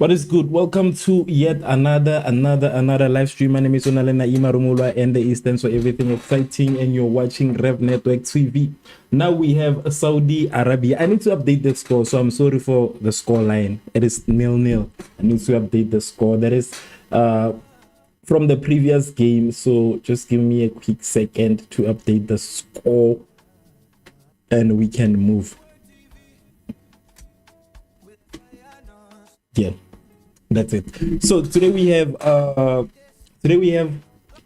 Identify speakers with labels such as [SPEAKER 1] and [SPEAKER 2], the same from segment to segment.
[SPEAKER 1] What is good? Welcome to yet another live stream. My name is Onalena Imarumulwa and the Eastern, so everything exciting, and you're watching Rev Network TV. Now we have Saudi Arabia. I need to update the score, so I'm sorry for the score line. It is 0-0. I need to update the score. That is from the previous game, so just give me a quick second to update the score and we can move. Yeah, that's it. So today we have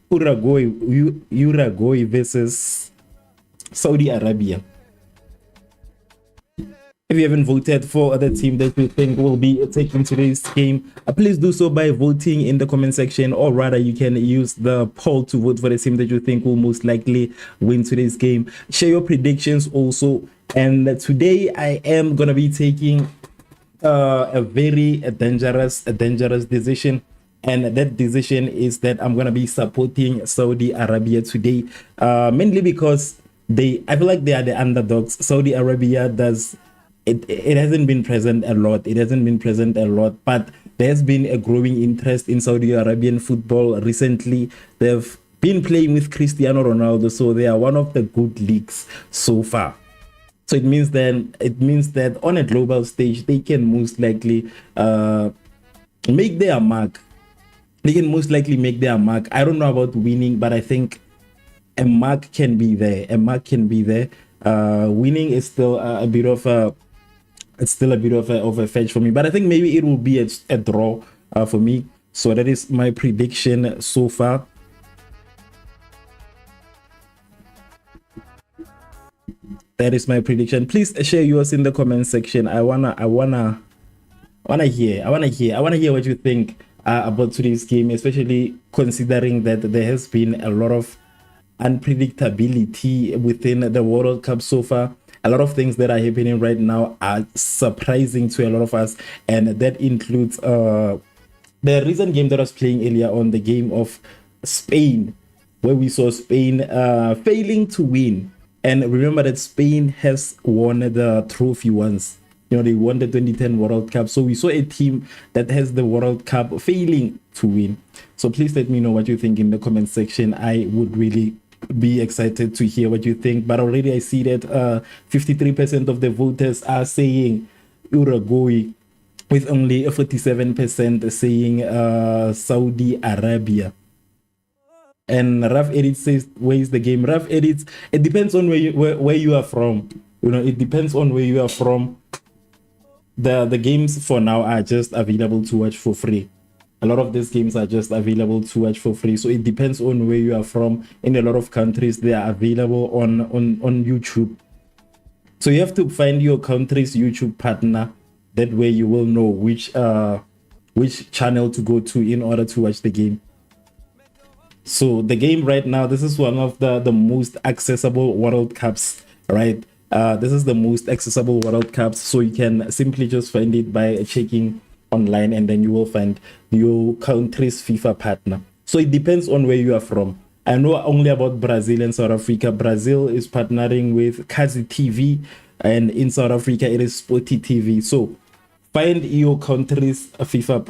[SPEAKER 1] Uruguay versus Saudi Arabia. If you haven't voted for the team that you think will be taking today's game, please do so by voting in the comment section, or rather you can use the poll to vote for the team that you think will most likely win today's game. Share your predictions also. And today I am gonna be taking a very dangerous decision, and that decision is that I'm gonna be supporting Saudi Arabia today, mainly because I feel like they are the underdogs. Saudi Arabia it hasn't been present a lot. But there's been a growing interest in Saudi Arabian football recently. They've been playing with Cristiano Ronaldo, so they are one of the good leagues so far. So it means that on a global stage, they can most likely make their mark. I don't know about winning, but I think a mark can be there. Winning is still a bit of a fetch for me, but I think maybe it will be a draw for me. So that is my prediction so far. That is my prediction. Please share yours in the comment section. I wanna hear what you think about today's game, especially considering that there has been a lot of unpredictability within the World Cup so far. A lot of things that are happening right now are surprising to a lot of us, and that includes the recent game that I was playing earlier on, the game of Spain, where we saw Spain failing to win. And remember that Spain has won the trophy once. You know, they won the 2010 World Cup. So we saw a team that has the World Cup failing to win. So please let me know what you think in the comment section. I would really be excited to hear what you think. But already I see that 53% of the voters are saying Uruguay, with only 47% saying Saudi Arabia. And Rough Edit says, where's the game? Rough Edits, it depends on where you are from. You know, it depends on where you are from. The games for now are just available to watch for free. A lot of these games are just available to watch for free. So it depends on where you are from. In a lot of countries, they are available on YouTube. So you have to find your country's YouTube partner. That way you will know which channel to go to in order to watch the game. So the game right now, this is one of the most accessible World Cups, right? This is the most accessible World Cups. So you can simply just find it by checking online, and then you will find your country's FIFA partner. So it depends on where you are from. I know only about Brazil and South Africa. Brazil is partnering with Kazi TV, and in South Africa it is Sporty TV. So find your country's FIFA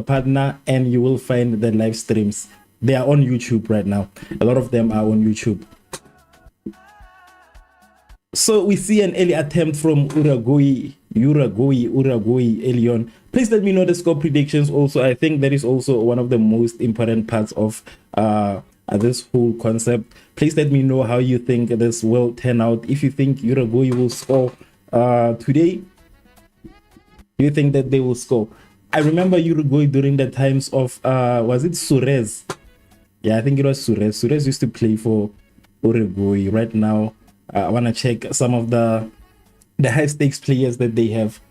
[SPEAKER 1] partner, and you will find the live streams. They are on YouTube right now. A lot of them are on YouTube. So we see an early attempt from Uruguay, Elion. Please let me know the score predictions also. I think that is also one of the most important parts of this whole concept. Please let me know how you think this will turn out. If you think Uruguay will score today, do you think that they will score? I remember Uruguay during the times of was it Suarez? Yeah, I think it was Suarez. Suarez used to play for Uruguay. Right now, I want to check some of the high stakes players that they have.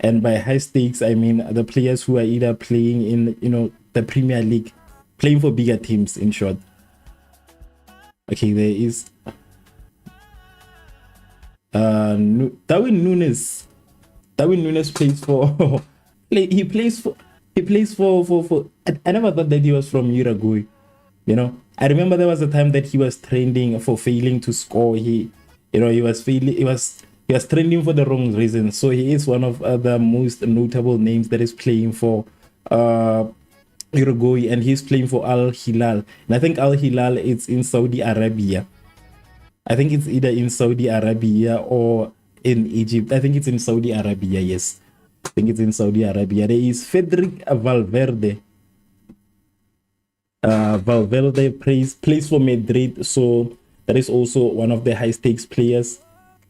[SPEAKER 1] And by high stakes, I mean the players who are either playing in, you know, the Premier League, playing for bigger teams, in short. Okay, there is Darwin Nunes. Darwin Nunes plays for he plays for I never thought that he was from Uruguay. You know, I remember there was a time that he was trending for failing to score. He was He was trending for the wrong reasons. So he is one of the most notable names that is playing for Uruguay, and he's playing for Al Hilal. And I think Al Hilal is in Saudi Arabia. I think it's either in Saudi Arabia or in Egypt. I think it's in Saudi Arabia, yes. I think it's in Saudi Arabia. There is Federic Valverde. Valverde plays for Madrid, so that is also one of the high stakes players.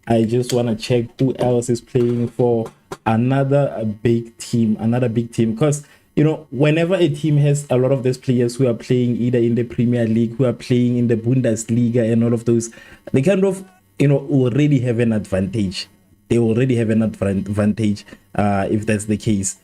[SPEAKER 1] I just want to check who else is playing for another big team, because you know, whenever a team has a lot of those players who are playing either in the Premier League, who are playing in the Bundesliga and all of those, they kind of, you know, already have an advantage. They already have an advantage if that's the case.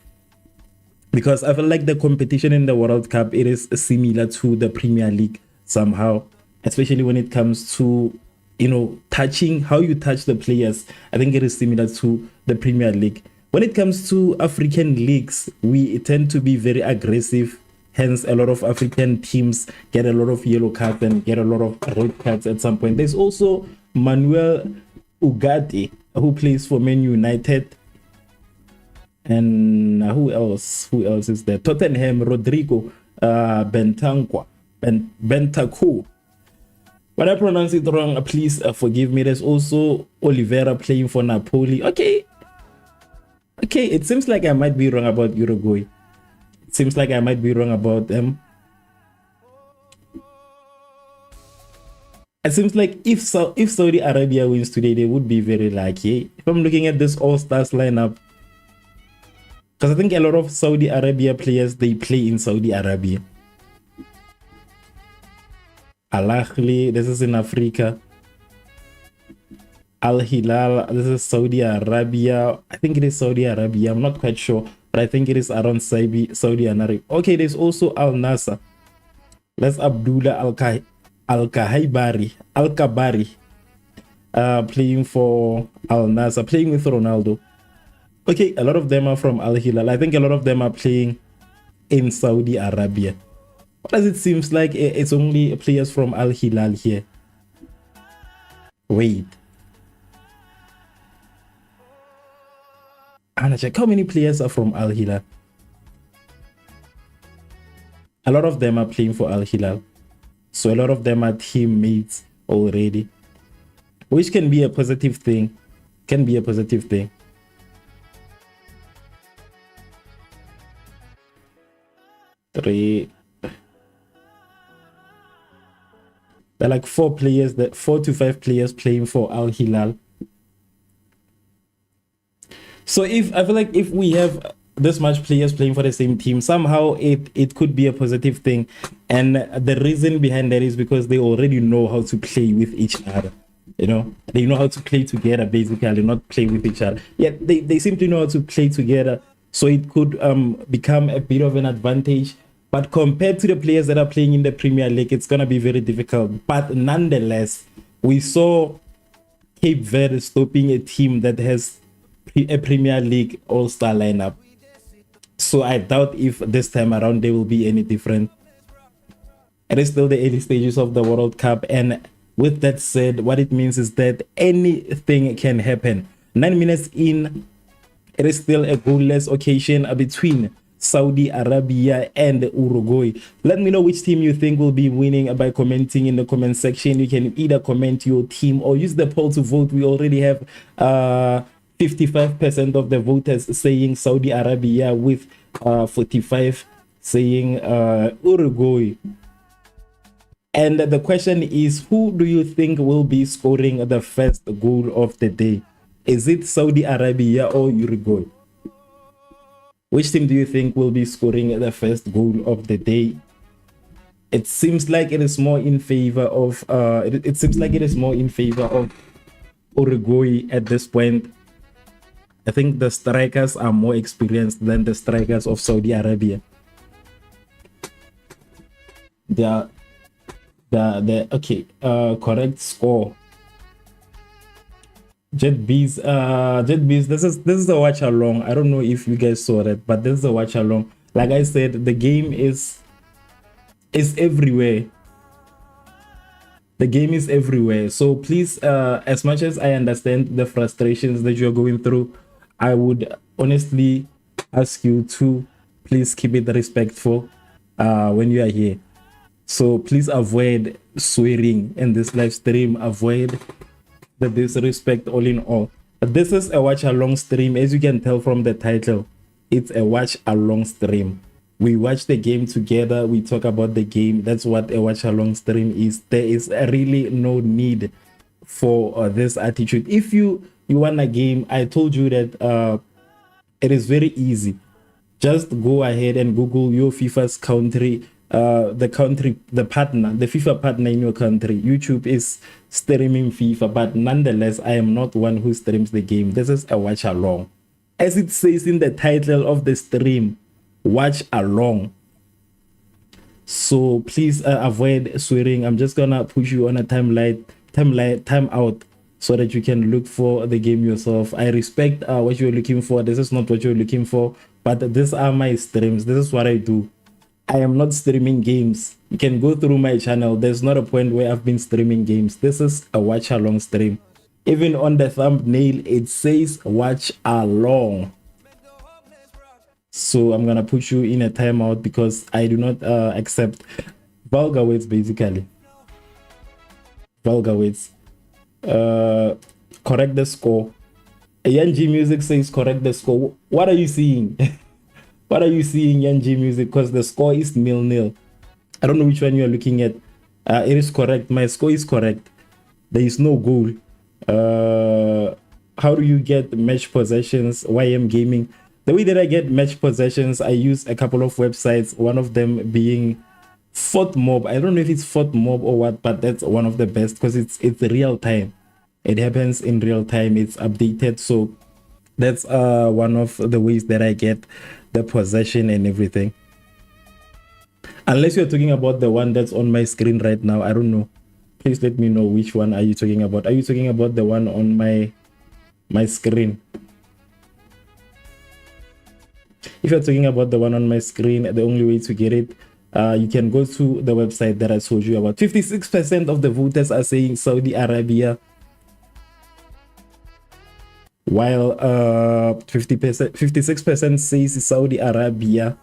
[SPEAKER 1] Because I feel like the competition in the World Cup, it is similar to the Premier League somehow, especially when it comes to, you know, touching, how you touch the players. I think it is similar to the Premier League. When it comes to African leagues, we tend to be very aggressive. Hence, a lot of African teams get a lot of yellow cards and get a lot of red cards at some point. There's also Manuel Ugarte, who plays for Man United. And who else? Who else is there? Tottenham, Rodrigo Bentancur. When I pronounce it wrong, please forgive me. There's also Oliveira playing for Napoli. Okay, it seems like I might be wrong about Uruguay. It seems like I might be wrong about them. It seems like if Saudi Arabia wins today, they would be very lucky. If I'm looking at this All-Stars lineup, because I think a lot of Saudi Arabia players, they play in Saudi Arabia. Al Ahly, this is in Africa. Al Hilal, this is Saudi Arabia. I think it is Saudi Arabia. I'm not quite sure, but I think it is around Saudi Arabia. Okay, there's also Al Nassr. That's Abdullah Al-Kabari, playing for Al Nassr, playing with Ronaldo. Okay, a lot of them are from Al Hilal. I think a lot of them are playing in Saudi Arabia. But as it seems like it's only players from Al Hilal here. Wait. I'm gonna check how many players are from Al Hilal. A lot of them are playing for Al Hilal. So a lot of them are teammates already. Which can be a positive thing. Can be a positive thing. There are like 4 to 5 players playing for Al Hilal. So I feel like if we have this much players playing for the same team, somehow it could be a positive thing. And the reason behind that is because they already know how to play with each other. You know, they know how to play together, basically, not play with each other. Yeah, they simply know how to play together. So it could become a bit of an advantage. But compared to the players that are playing in the Premier League, it's going to be very difficult. But nonetheless, we saw Cape Verde stopping a team that has a Premier League all-star lineup. So I doubt if this time around they will be any different. It is still the early stages of the World Cup. And with that said, what it means is that anything can happen. 9 minutes in, it is still a goalless occasion between Saudi Arabia and Uruguay. Let me know which team you think will be winning by commenting in the comment section. You can either comment your team or use the poll to vote. We already have 55% of the voters saying Saudi Arabia, with 45 saying Uruguay. And the question is, who do you think will be scoring the first goal of the day? Is it Saudi Arabia or Uruguay? Which team do you think will be scoring the first goal of the day? It seems like it is more in favor of Uruguay at this point. I think the strikers are more experienced than the strikers of Saudi Arabia. Correct score. Jet Bees, this is a watch along. I don't know if you guys saw that, but this is a watch along. Like I said, the game is everywhere. The game is everywhere. So please, as much as I understand the frustrations that you're going through, I would honestly ask you to please keep it respectful when you are here. So please avoid swearing in this live stream, avoid the disrespect all in all. This is a watch along stream. As you can tell from the title, it's a watch along stream. We watch the game together, we talk about the game. That's what a watch along stream is. There is really no need for this attitude. If you want a game, I told you that it is very easy. Just go ahead and Google your FIFA's country, the partner, the FIFA partner in your country. YouTube is streaming FIFA, but nonetheless, I am not one who streams the game. This is a watch along. As it says in the title of the stream, watch along. So please avoid swearing. I'm just gonna push you on a time out so that you can look for the game yourself. I respect what you're looking for. This is not what you're looking for, but these are my streams. This is what I do. I am not streaming games. You can go through my channel. There's not a point where I've been streaming games. This is a watch along stream. Even on the thumbnail, it says watch along. So I'm gonna put you in a timeout because I do not accept vulgar words, basically. Vulgar words. Correct the score. Yanji Music says correct the score. What are you seeing? What are you seeing, Yanji Music? Because the score is 0-0. I don't know which one you are looking at. It is correct. My score is correct. There is no goal. How do you get match possessions? YM Gaming. The way that I get match possessions, I use a couple of websites. One of them being FortMob. I don't know if it's FortMob or what, but that's one of the best because it's real time. It happens in real time. It's updated. So that's one of the ways that I get the possession and everything. Unless you're talking about the one that's on my screen right now, I don't know. Please let me know which one are you talking about. Are you talking about the one on my screen? If you're talking about the one on my screen, the only way to get it, you can go to the website that I told you about. 56% of the voters are saying Saudi Arabia, while 56% says Saudi Arabia,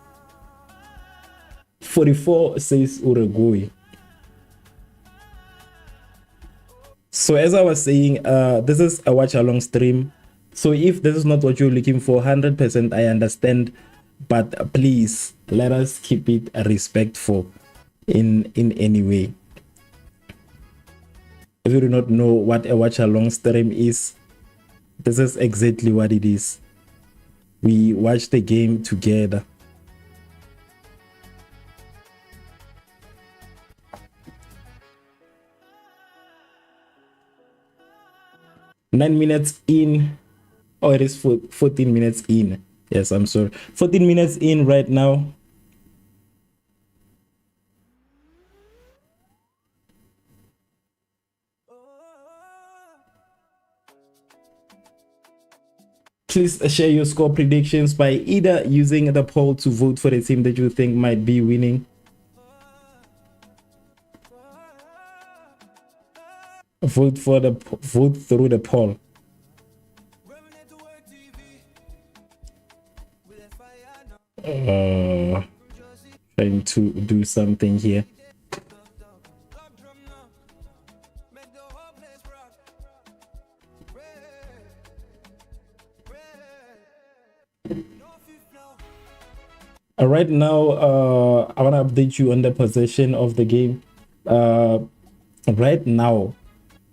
[SPEAKER 1] 44 says Uruguay. So as I was saying, this is a watch along stream. So if this is not what you're looking for, 100% I understand, but please let us keep it respectful in any way. If you do not know what a watch along stream is, this is exactly what it is. We watch the game together. Nine minutes in. Oh, it is 14 minutes in. Yes, I'm sorry. 14 minutes in right now. Please share your score predictions by either using the poll to vote for the team that you think might be winning. Vote through the poll. Trying to do something here. Right now, I want to update you on the possession of the game. Right now,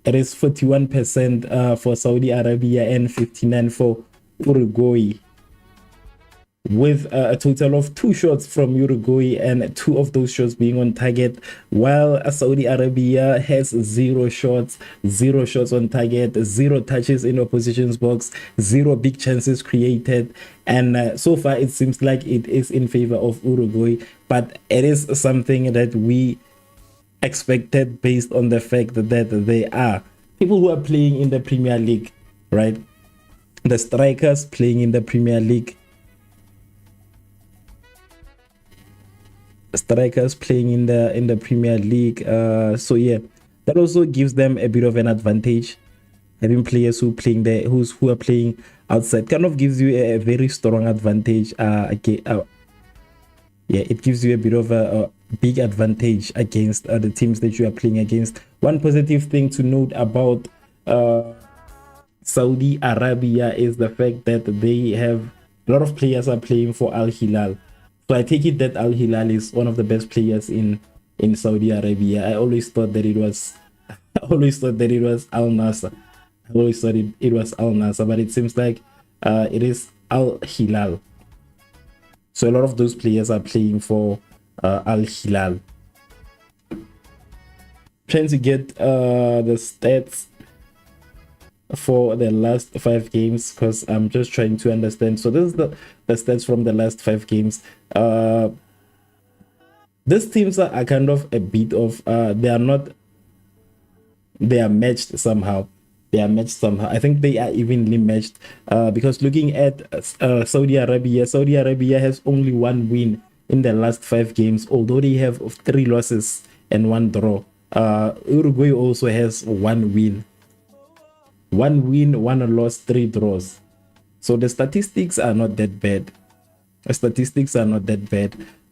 [SPEAKER 1] it is 41% for Saudi Arabia and 59% for Uruguay, with a total of 2 shots from Uruguay and 2 of those shots being on target, while Saudi Arabia has 0 shots on target, 0 touches in opposition's box, 0 big chances created, and so far it seems like it is in favor of Uruguay, but it is something that we expected based on the fact that they are people who are playing in the Premier League, right? The strikers playing in the Premier League, strikers playing in the Premier League. So yeah, That also gives them a bit of an advantage. Having players who are playing outside kind of gives you a very strong advantage. Yeah, it gives you a bit of a big advantage against the teams that you are playing against. One positive thing to note about Saudi Arabia is the fact that they have a lot of players are playing for Al Hilal. So I take it that Al Hilal is one of the best players in Saudi Arabia. I always thought that it was I always thought that it was Al Nasser. I always thought it was Al Nasser, but it seems like it is Al Hilal. So a lot of those players are playing for Al Hilal. Trying to get the stats for the last 5 games because I'm just trying to understand. So this is the stats from the last 5 games. These teams are kind of a bit of they are matched somehow. I think they are evenly matched because looking at Saudi Arabia has only 1 win in the last 5 games, although they have 3 losses and 1 draw. Uruguay also has 1 win, 1 loss, 3 draws. So the statistics are not that bad.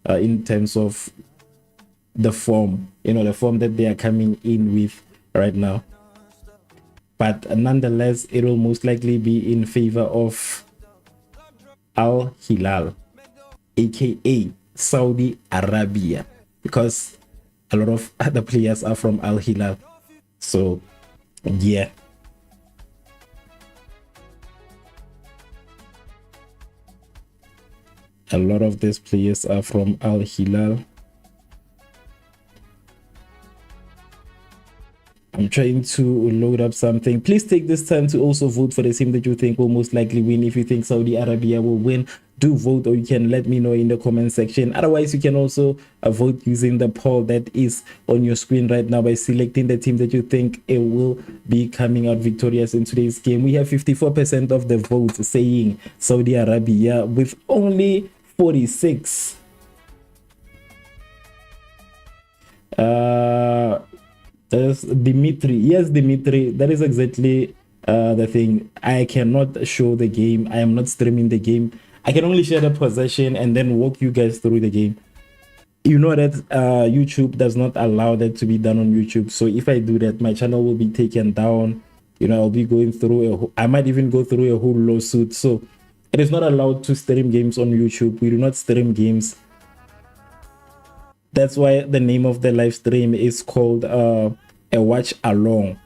[SPEAKER 1] In terms of the form, the form that they are coming in with right now. But nonetheless, it will most likely be in favor of Al Hilal, aka Saudi Arabia, because a lot of other players are from Al Hilal. So yeah, a lot of these players are from Al Hilal. I'm trying to load up something. Please take this time to also vote for the team that you think will most likely win. If you think Saudi Arabia will win, do vote, or you can let me know in the comment section. Otherwise, you can also vote using the poll that is on your screen right now by selecting the team that you think it will be coming out victorious in today's game. We have 54% of the votes saying Saudi Arabia, with only 46 There's Dimitri. Yes, Dimitri, that is exactly the thing. I cannot show the game. I am not streaming the game. I can only share the possession and then walk you guys through the game. You know that YouTube does not allow that to be done on YouTube. So if I do that, my channel will be taken down. I'll be going through I might even go through a whole lawsuit. So it is not allowed to stream games on YouTube. We do not stream games. That's why the name of the live stream is called a watch along.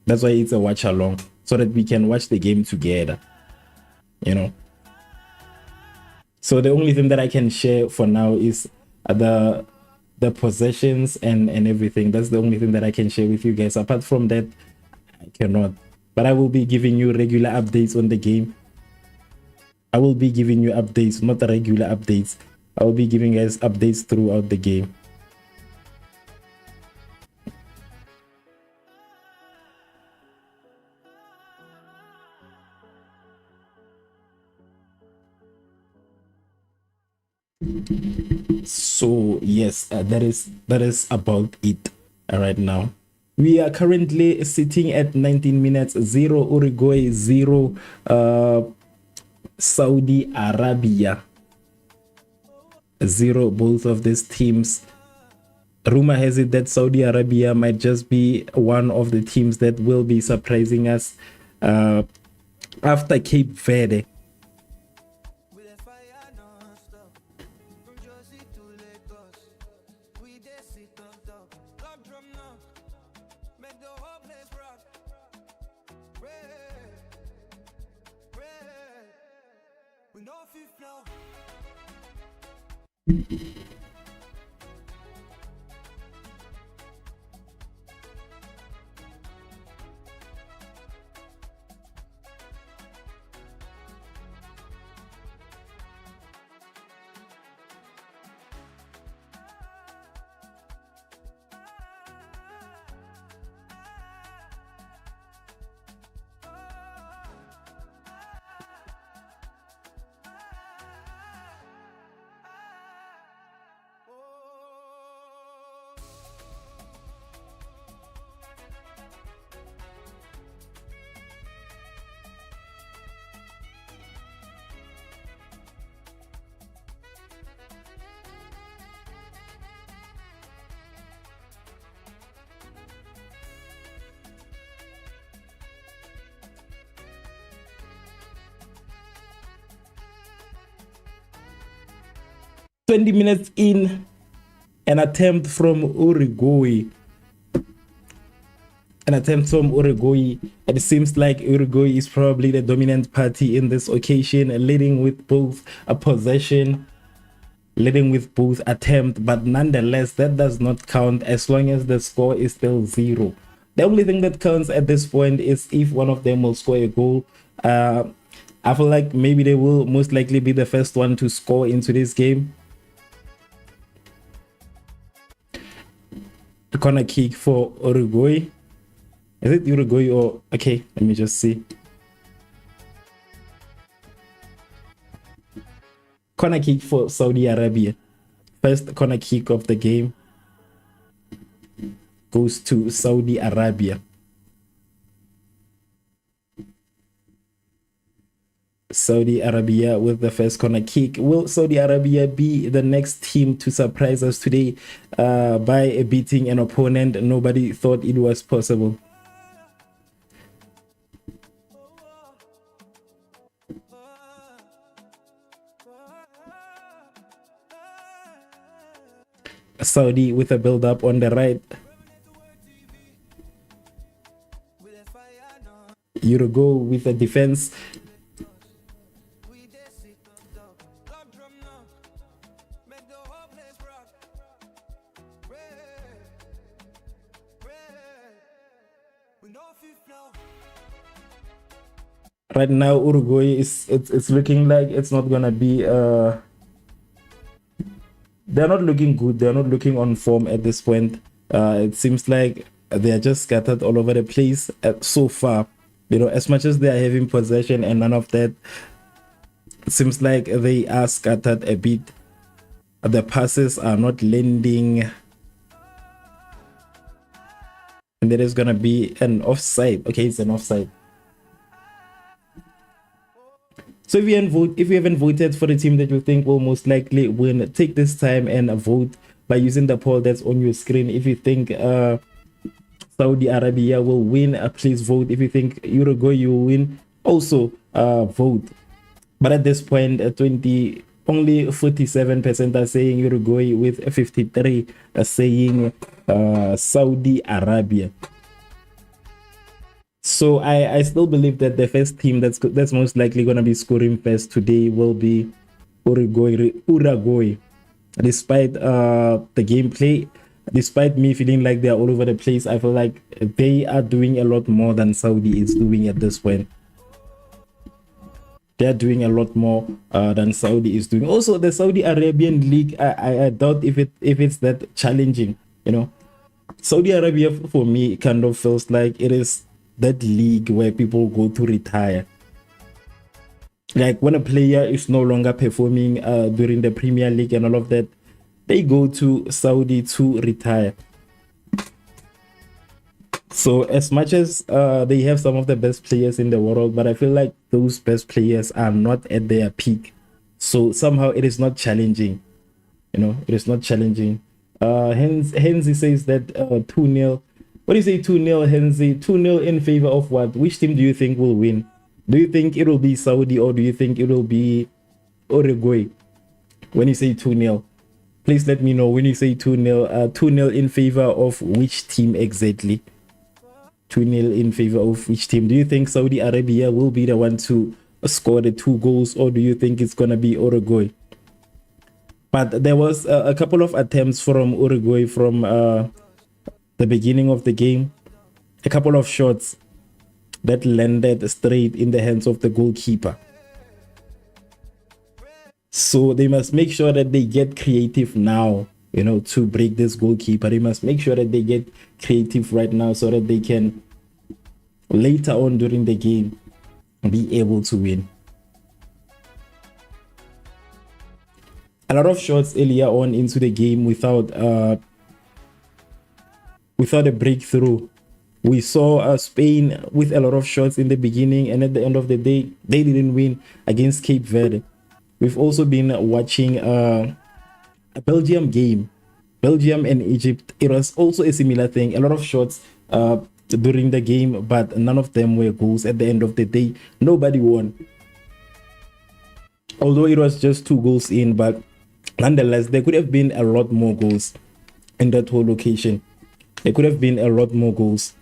[SPEAKER 1] That's why it's a watch along, so that we can watch the game together. So the only thing that I can share for now is the possessions and everything. That's the only thing that I can share with you guys. Apart from that, I cannot. But I will be giving you regular updates on the game. I will be giving you updates, not the regular updates. I will be giving guys updates throughout the game. So yes, that is about it right now. We are currently sitting at 19 minutes, 0 Uruguay, 0 Saudi Arabia, 0 both of these teams. Rumor has it that Saudi Arabia might just be one of the teams that will be surprising us after Cape Verde. 20 minutes in, an attempt from Uruguay. It seems like Uruguay is probably the dominant party in this occasion, leading with both a possession, leading with both attempt, but nonetheless that does not count as long as the score is still 0. The only thing that counts at this point is if one of them will score a goal. I feel like maybe they will most likely be the first one to score into this game. The corner kick for Uruguay. Is it Uruguay or... Okay, let me just see. Corner kick for Saudi Arabia. First corner kick of the game goes to Saudi Arabia. Saudi Arabia with the first corner kick. Will Saudi Arabia be the next team to surprise us today by beating an opponent nobody thought it was possible? Saudi with a build-up on the right. Uruguay with a defense. Right now, Uruguay it's looking like it's not gonna be they're not looking good. They're not looking on form at this point. It seems like they're just scattered all over the place so far. You know, as much as they are having possession and none of that, it seems like they are scattered a bit. The passes are not landing. And there is gonna be an offside. Okay, it's an offside. So if you haven't voted for the team that you think will most likely win, take this time and vote by using the poll that's on your screen. If you think Saudi Arabia will win, please vote. If you think Uruguay will win, also vote. But at this point, only 47% are saying Uruguay, with 53 are saying Saudi Arabia. So I still believe that the first team that's most likely going to be scoring first today will be Uruguay. Despite the gameplay, despite me feeling like they're all over the place, I feel like they are doing a lot more than Saudi is doing at this point. They're doing a lot more than Saudi is doing. Also, the Saudi Arabian league, I doubt if it's that challenging. You know, Saudi Arabia for me kind of feels like it is that league where people go to retire. Like when a player is no longer performing during the Premier League and all of that, they go to Saudi to retire. So as much as they have some of the best players in the world, but I feel like those best players are not at their peak. So somehow it is not challenging. You know, it is not challenging. Hence he says that 2-0. What do you say, 2-0, Henzi? 2-0 in favor of what? Which team do you think will win? Do you think it will be Saudi or do you think it will be Uruguay? When you say 2-0, please let me know. When you say 2-0, 2-0 in favor of which team exactly? 2-0 in favor of which team? Do you think Saudi Arabia will be the one to score the 2 goals or do you think it's going to be Uruguay? But there was a couple of attempts from Uruguay from the beginning of the game, a couple of shots that landed straight in the hands of the goalkeeper. So they must make sure that they get creative now, you know, to break this goalkeeper. They must make sure that they get creative right now so that they can later on during the game be able to win. A lot of shots earlier on into the game without a breakthrough. We saw Spain with a lot of shots in the beginning, and at the end of the day, they didn't win against Cape Verde. We've also been watching a Belgium game, Belgium and Egypt. It was also a similar thing. A lot of shots during the game, but none of them were goals. At the end of the day, nobody won. Although it was just 2 goals in, but nonetheless, there could have been a lot more goals in that whole location. There could have been a lot more goals.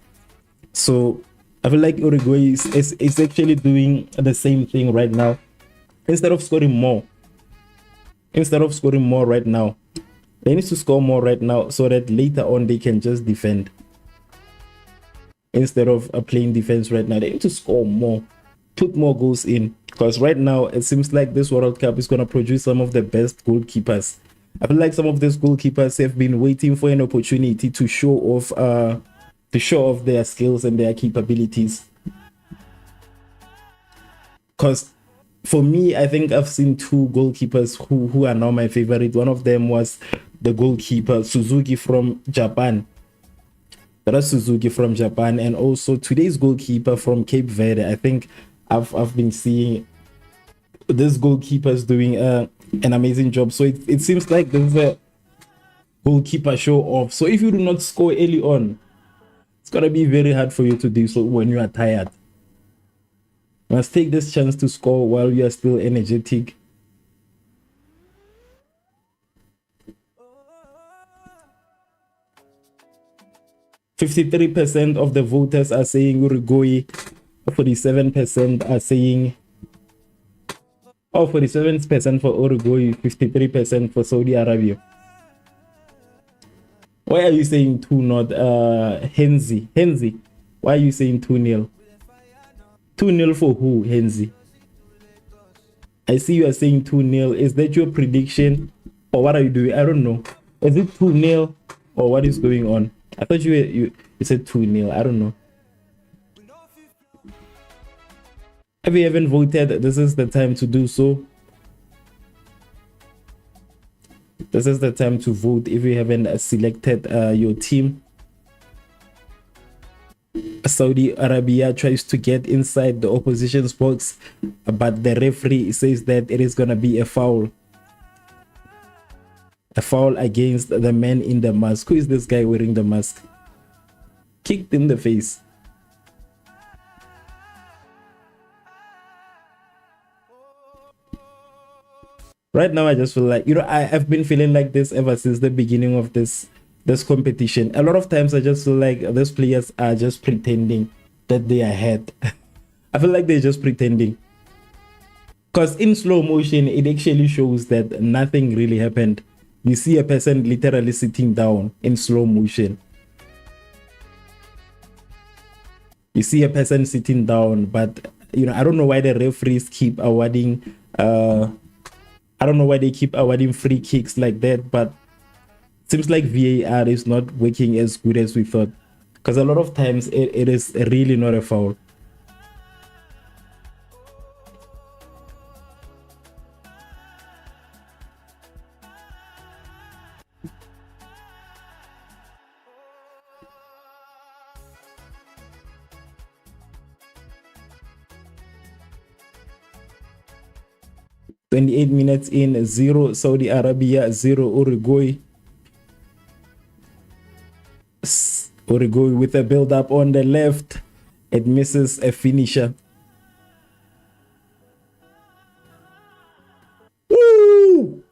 [SPEAKER 1] So I feel like Uruguay is actually doing the same thing right now. Instead of scoring more right now, they need to score more right now so that later on they can just defend. Instead of playing defense right now, they need to score more, put more goals in, because right now it seems like this World Cup is going to produce some of the best goalkeepers. I feel like some of these goalkeepers have been waiting for an opportunity to show off their skills and their capabilities. Because for me, I think I've seen two goalkeepers who are now my favorite. One of them was the goalkeeper Suzuki from Japan. That was Suzuki from Japan, and also today's goalkeeper from Cape Verde. I think I've been seeing this goalkeepers doing an amazing job. So it seems like there's a goalkeeper show off. So if you do not score early on, it's gonna be very hard for you to do so when you are tired. You must take this chance to score while you are still energetic. "53% of the voters are saying Uruguay, 47% are saying 47% for Uruguay, 53% for Saudi Arabia." Why are you saying 2 not Henzi? Why are you saying 2-0? 2-0 for who, Henzi? I see you are saying 2-0. Is that your prediction? Or what are you doing? I don't know. Is it 2-0 or what is going on? I thought you said 2-0. I don't know. If you haven't voted, this is the time to do so. This is the time to vote if you haven't selected your team. Saudi Arabia tries to get inside the opposition's box, but the referee says that it is going to be a foul. A foul against the man in the mask. Who is this guy wearing the mask? Kicked in the face. Right now, I just feel like, I've been feeling like this ever since the beginning of this competition. A lot of times I just feel like these players are just pretending that they are ahead. I feel like they're just pretending. Because in slow motion, it actually shows that nothing really happened. You see a person literally sitting down in slow motion. You see a person sitting down, but I don't know why the referees keep awarding I don't know why they keep awarding free kicks like that, but it seems like VAR is not working as good as we thought. Because a lot of times it is really not a foul. "28 minutes in, 0 Saudi Arabia, 0 Uruguay." Uruguay with a build-up on the left. It misses a finisher. Woo!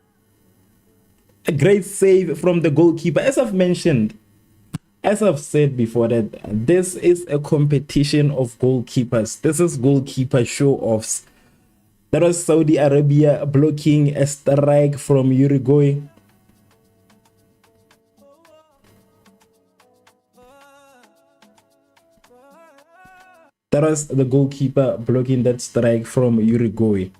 [SPEAKER 1] A great save from the goalkeeper. As I've mentioned, as I've said before, that this is a competition of goalkeepers. This is goalkeeper show-offs. That was Saudi Arabia blocking a strike from Uruguay. That was the goalkeeper blocking that strike from Uruguay.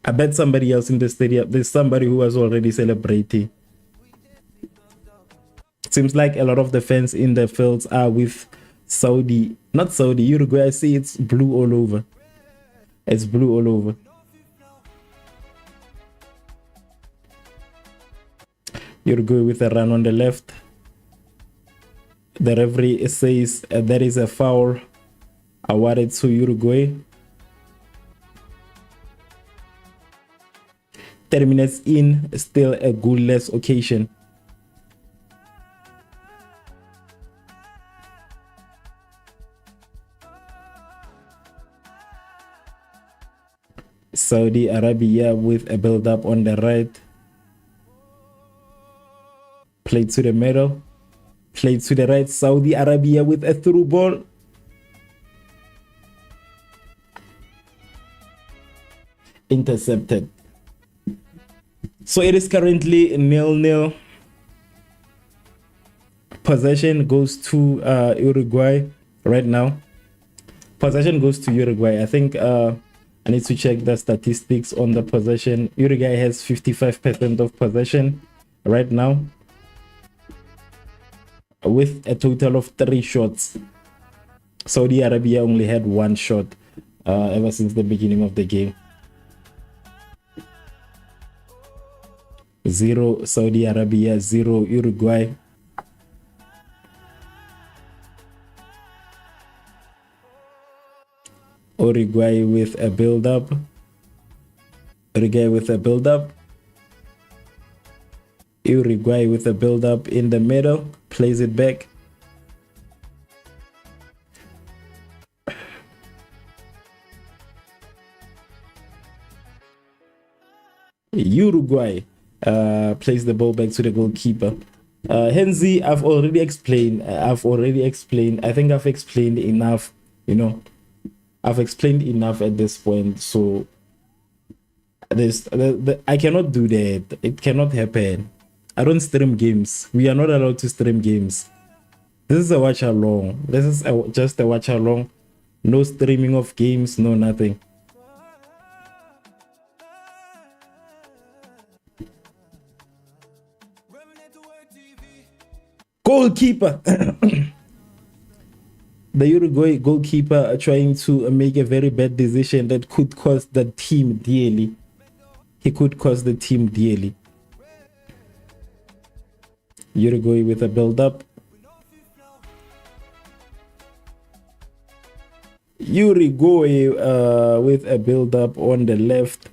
[SPEAKER 1] I bet somebody else in the stadium, there's somebody who was already celebrating. Seems like a lot of the fans in the fields are with Saudi, not Saudi, Uruguay. I see it's blue all over. It's blue all over. Uruguay with a run on the left. The referee says there is a foul awarded to Uruguay. 30 minutes in, still a goalless occasion. Saudi Arabia with a build-up on the right. Play to the middle. Play to the right. Saudi Arabia with a through ball. Intercepted. So it is currently 0-0. Possession goes to Uruguay right now. Possession goes to Uruguay. I think I need to check the statistics on the possession. Uruguay has 55% of possession right now, with a total of 3 shots. Saudi Arabia only had 1 shot ever since the beginning of the game. 0 Saudi Arabia, 0 Uruguay. Uruguay with a build-up. Uruguay with a build-up. Uruguay with a build-up in the middle. Plays it back. Uruguay plays the ball back to the goalkeeper. Henzi, I've already explained. I think I've explained enough, you know. I've explained enough at this point, so I cannot do that. It cannot happen. I don't stream games. We are not allowed to stream games. This is a watch along. This is just a watch along. No streaming of games, no nothing. Goalkeeper. The Uruguay goalkeeper trying to make a very bad decision that could cost the team dearly. He could cost the team dearly. Uruguay with a build-up. Uruguay with a build-up on the left.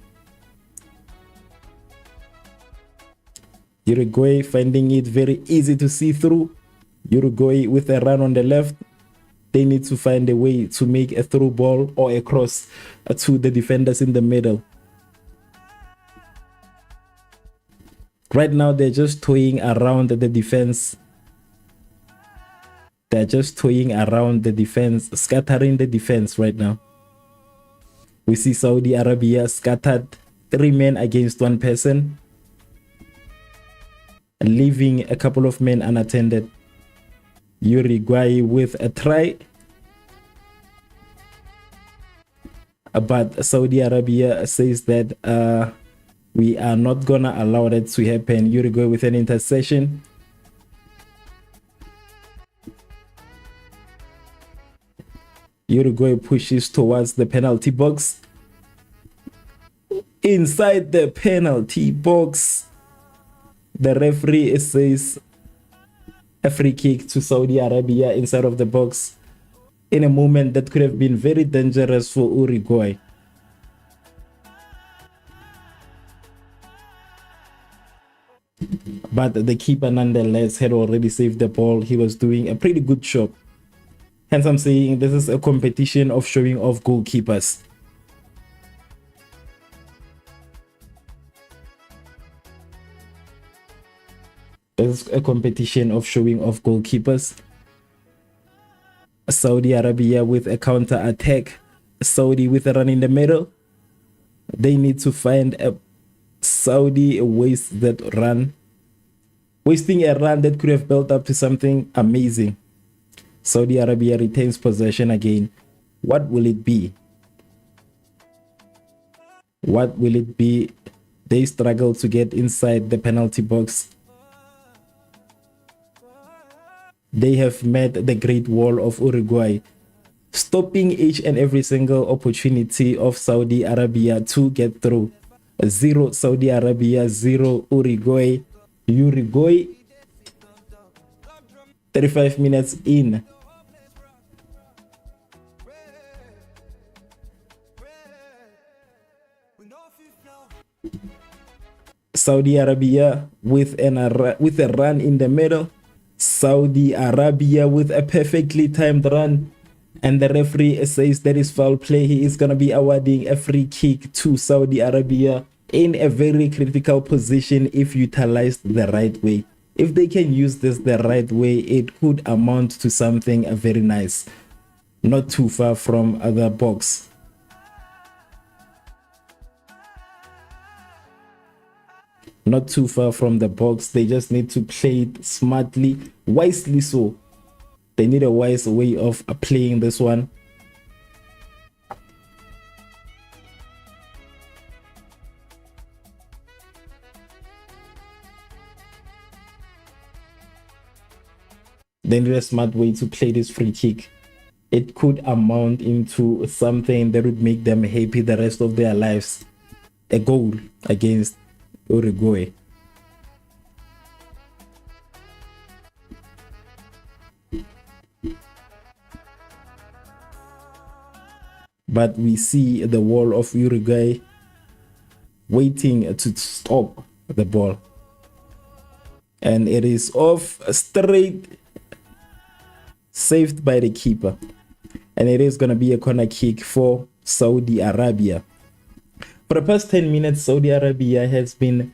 [SPEAKER 1] Uruguay finding it very easy to see through. Uruguay with a run on the left. They need to find a way to make a through ball or a cross to the defenders in the middle. Right now, they're just toying around the defense. They're just toying around the defense, scattering the defense right now. We see Saudi Arabia scattered 3 men against 1 person, leaving a couple of men unattended. Uruguay with a try, but Saudi Arabia says that we are not gonna allow that to happen. Uruguay with an interception. Uruguay pushes towards the penalty box. Inside the penalty box, the referee says a free kick to Saudi Arabia inside of the box in a moment that could have been very dangerous for Uruguay. But the keeper nonetheless had already saved the ball. He was doing a pretty good job. Hence I'm saying this is a competition of showing off goalkeepers. This is a competition of showing off goalkeepers. Saudi Arabia with a counter attack. Saudi with a run in the middle. They need to find a Saudi waste that run. Wasting a run that could have built up to something amazing. Saudi Arabia retains possession again. What will it be? What will it be? They struggle to get inside the penalty box. They have met the Great Wall of Uruguay, stopping each and every single opportunity of Saudi Arabia to get through. 0 Saudi Arabia, 0 Uruguay. Uruguay, 35 minutes in. Saudi Arabia with a run in the middle. Saudi Arabia with a perfectly timed run. And the referee says that is foul play. He is going to be awarding a free kick to Saudi Arabia in a very critical position if utilized the right way. If they can use this the right way, it could amount to something very nice. Not too far from the box. Not too far from the box. They just need to play it smartly, wisely so. They need a wise way of playing this one. They need a smart way to play this free kick. It could amount into something that would make them happy the rest of their lives. A goal against Uruguay. But we see the wall of Uruguay waiting to stop the ball. And it is off straight, saved by the keeper. And it is going to be a corner kick for Saudi Arabia. For the past 10 minutes, Saudi Arabia has been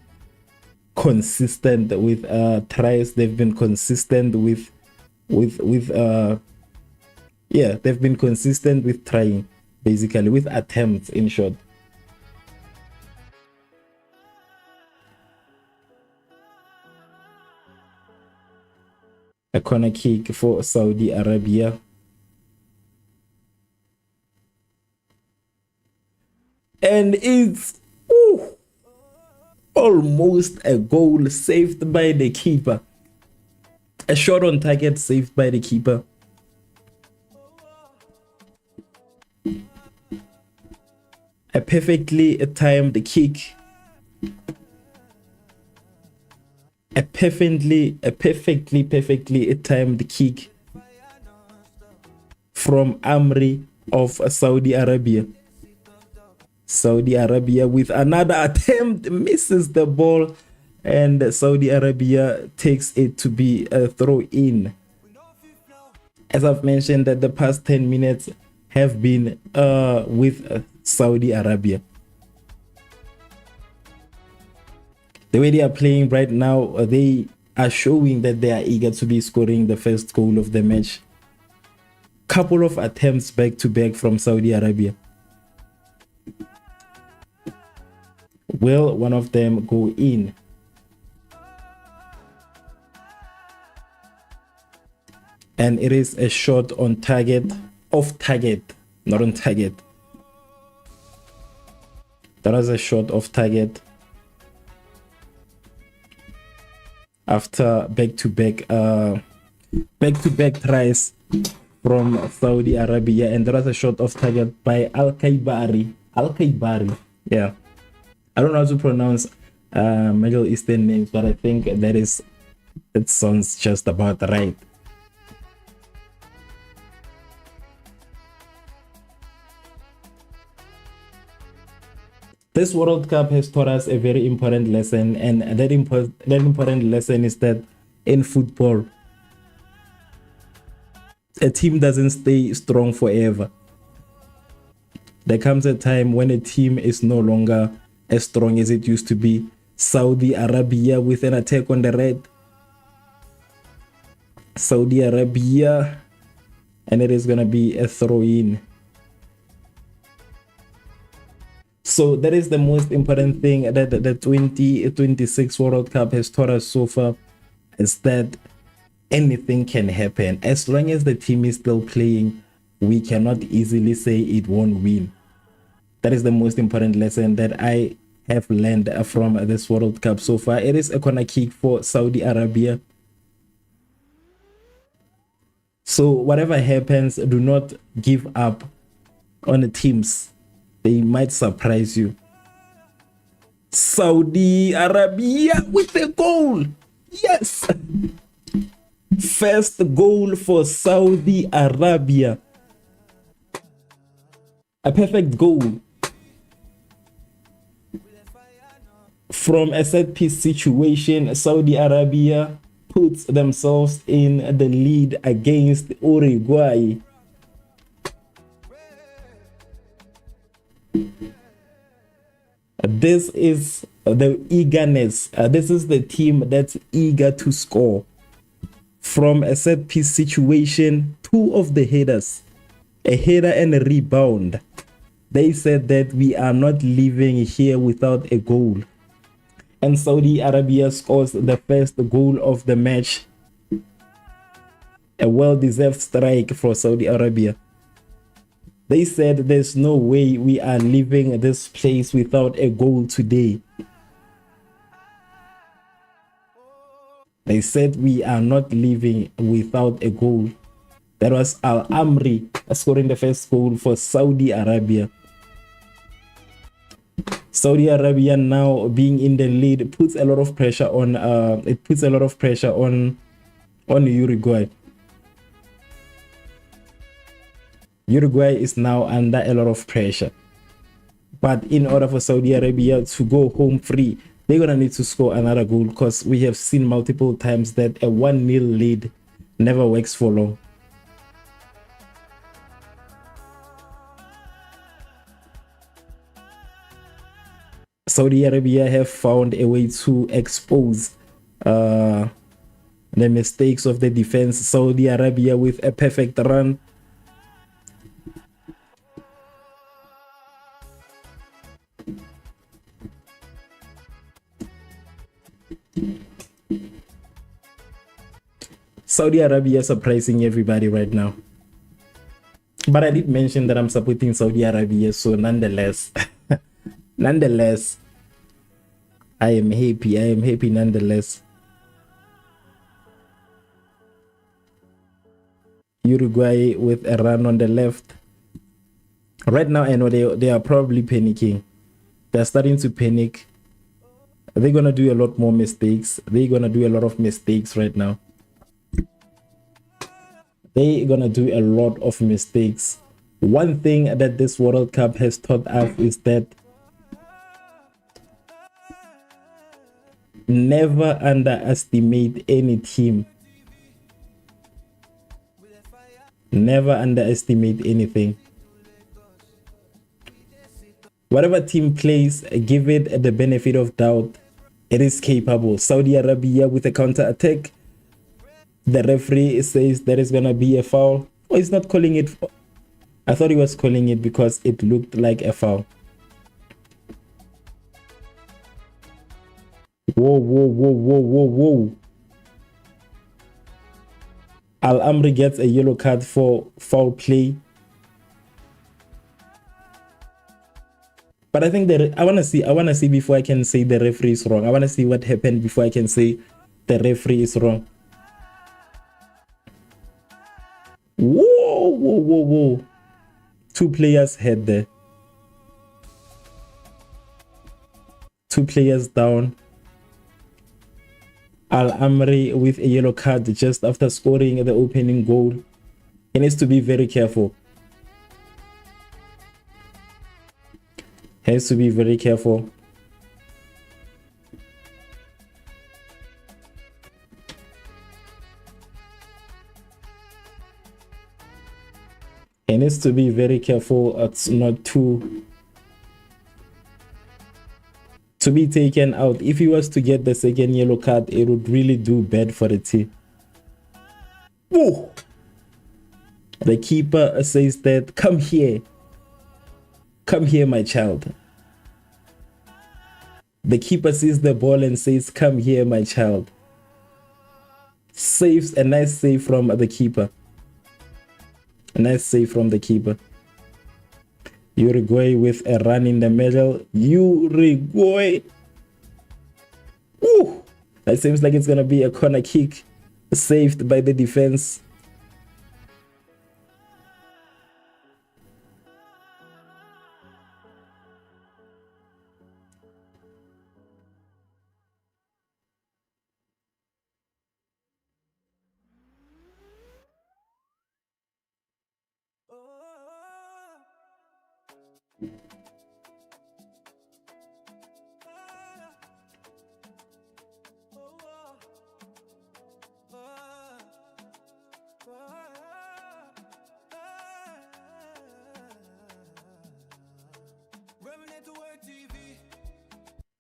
[SPEAKER 1] consistent with tries. They've been consistent with they've been consistent with trying, basically, with attempts, in short. A corner kick for Saudi Arabia. And it's almost a goal, saved by the keeper. A shot on target, saved by the keeper. A perfectly timed kick. A perfectly timed kick from Amri of Saudi Arabia. Saudi Arabia with another attempt, misses the ball, and Saudi Arabia takes it to be a throw in. As I've mentioned, that the past 10 minutes have been with Saudi Arabia. The way they are playing right now, they are showing that they are eager to be scoring the first goal of the match. Couple of attempts back to back from Saudi Arabia. Will one of them go in? And it is a shot on target, off target, not on target. That was a shot off target. After back-to-back tries from Saudi Arabia, and there was a shot off target by Al-Kaibari. Yeah, I don't know how to pronounce Middle Eastern names, but I think that sounds just about right. This World Cup has taught us a very important lesson, and that important lesson is that in football, a team doesn't stay strong forever. There comes a time when a team is no longer as strong as it used to be. Saudi Arabia with an attack on the right. Saudi Arabia, and it is going to be a throw-in. So that is the most important thing that the 2026 World Cup has taught us so far, is that anything can happen. As long as the team is still playing, we cannot easily say it won't win. That is the most important lesson that I have learned from this World Cup so far. It is a corner kick for Saudi Arabia. So whatever happens, do not give up on the teams. They might surprise you. Saudi Arabia with a goal. Yes. First goal for Saudi Arabia. A perfect goal. From a set piece situation, Saudi Arabia puts themselves in the lead against Uruguay. This is the eagerness. This is the team that's eager to score. From a set piece situation, two of the headers, a header and a rebound. They said that we are not leaving here without a goal. And Saudi Arabia scores the first goal of the match. A well-deserved strike for Saudi Arabia. They said there's no way we are leaving this place without a goal today. They said we are not leaving without a goal. That was Al Amri scoring the first goal for Saudi Arabia. Saudi Arabia now being in the lead puts a lot of pressure on Uruguay. Uruguay is now under a lot of pressure. But in order for Saudi Arabia to go home free, they're going to need to score another goal, because we have seen multiple times that a 1-0 lead never works for long. Saudi Arabia have found a way to expose the mistakes of the defense. Saudi Arabia with a perfect run. Saudi Arabia surprising everybody right now. But I did mention that I'm supporting Saudi Arabia, so nonetheless, I am happy nonetheless. Uruguay with a run on the left. Right now, I know they are probably panicking. They're starting to panic. They're gonna do a lot more mistakes. They're gonna do a lot of mistakes right now. They're gonna do a lot of mistakes. One thing that this World Cup has taught us is that never underestimate any team. Never underestimate anything. Whatever team plays, give it the benefit of doubt. It is capable. Saudi Arabia with a counter attack. The referee says there is gonna be a foul. Oh, he's not calling it. I thought he was calling it because it looked like a foul. Whoa. Al Amri gets a yellow card for foul play. But I think that I wanna see before I can say the referee is wrong. I wanna see what happened before I can say the referee is wrong. Whoa. Two players head there. Two players down. Al Amri with a yellow card just after scoring the opening goal. He needs to be very careful. Has to be very careful. He needs to be very careful not to be taken out. If he was to get the second yellow card, it would really do bad for the team. Whoa! The keeper says that, come here, my child. The keeper sees the ball and says, come here, my child. Saves, a nice save from the keeper. A nice save from the keeper. Uruguay with a run in the middle. Uruguay. Ooh, that seems like it's going to be a corner kick. Saved by the defense. It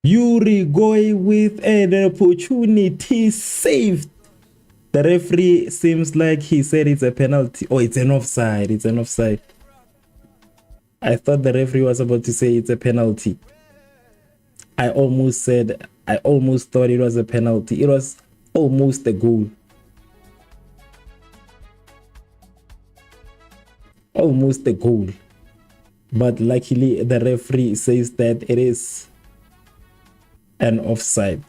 [SPEAKER 1] URUGUAY with an opportunity saved. The referee seems like he said it's a penalty. Oh, it's an offside. It's an offside. I thought the referee was about to say it's a penalty. I almost thought it was a penalty. It was almost a goal. Almost a goal. But luckily, the referee says that it is an offside.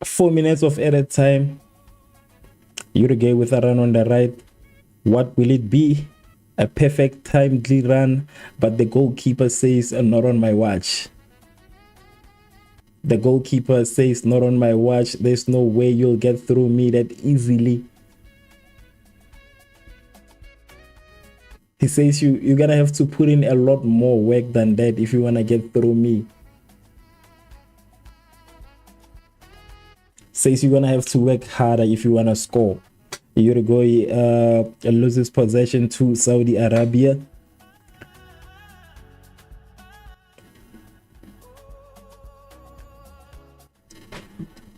[SPEAKER 1] Four minutes of added time. URUGUAY with a run on the right. What will it be? A perfect timely run, but the goalkeeper says not on my watch. The goalkeeper says not on my watch. There's no way you'll get through me that easily. He says you're gonna have to put in a lot more work than that if you wanna get through me. Says you're gonna have to work harder if you wanna score. URUGUAY loses possession to Saudi Arabia.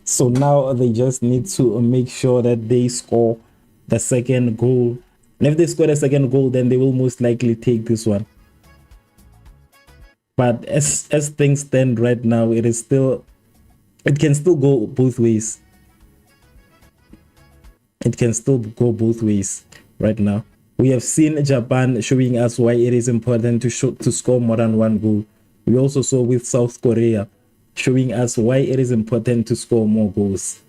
[SPEAKER 1] So now they just need to make sure that they score the second goal. And if they score the second goal, then they will most likely take this one. But as things stand right now, it can still go both ways. It can still go both ways right now. We have seen Japan showing us why it is important to score more than one goal. We also saw with South Korea showing us why it is important to score more goals.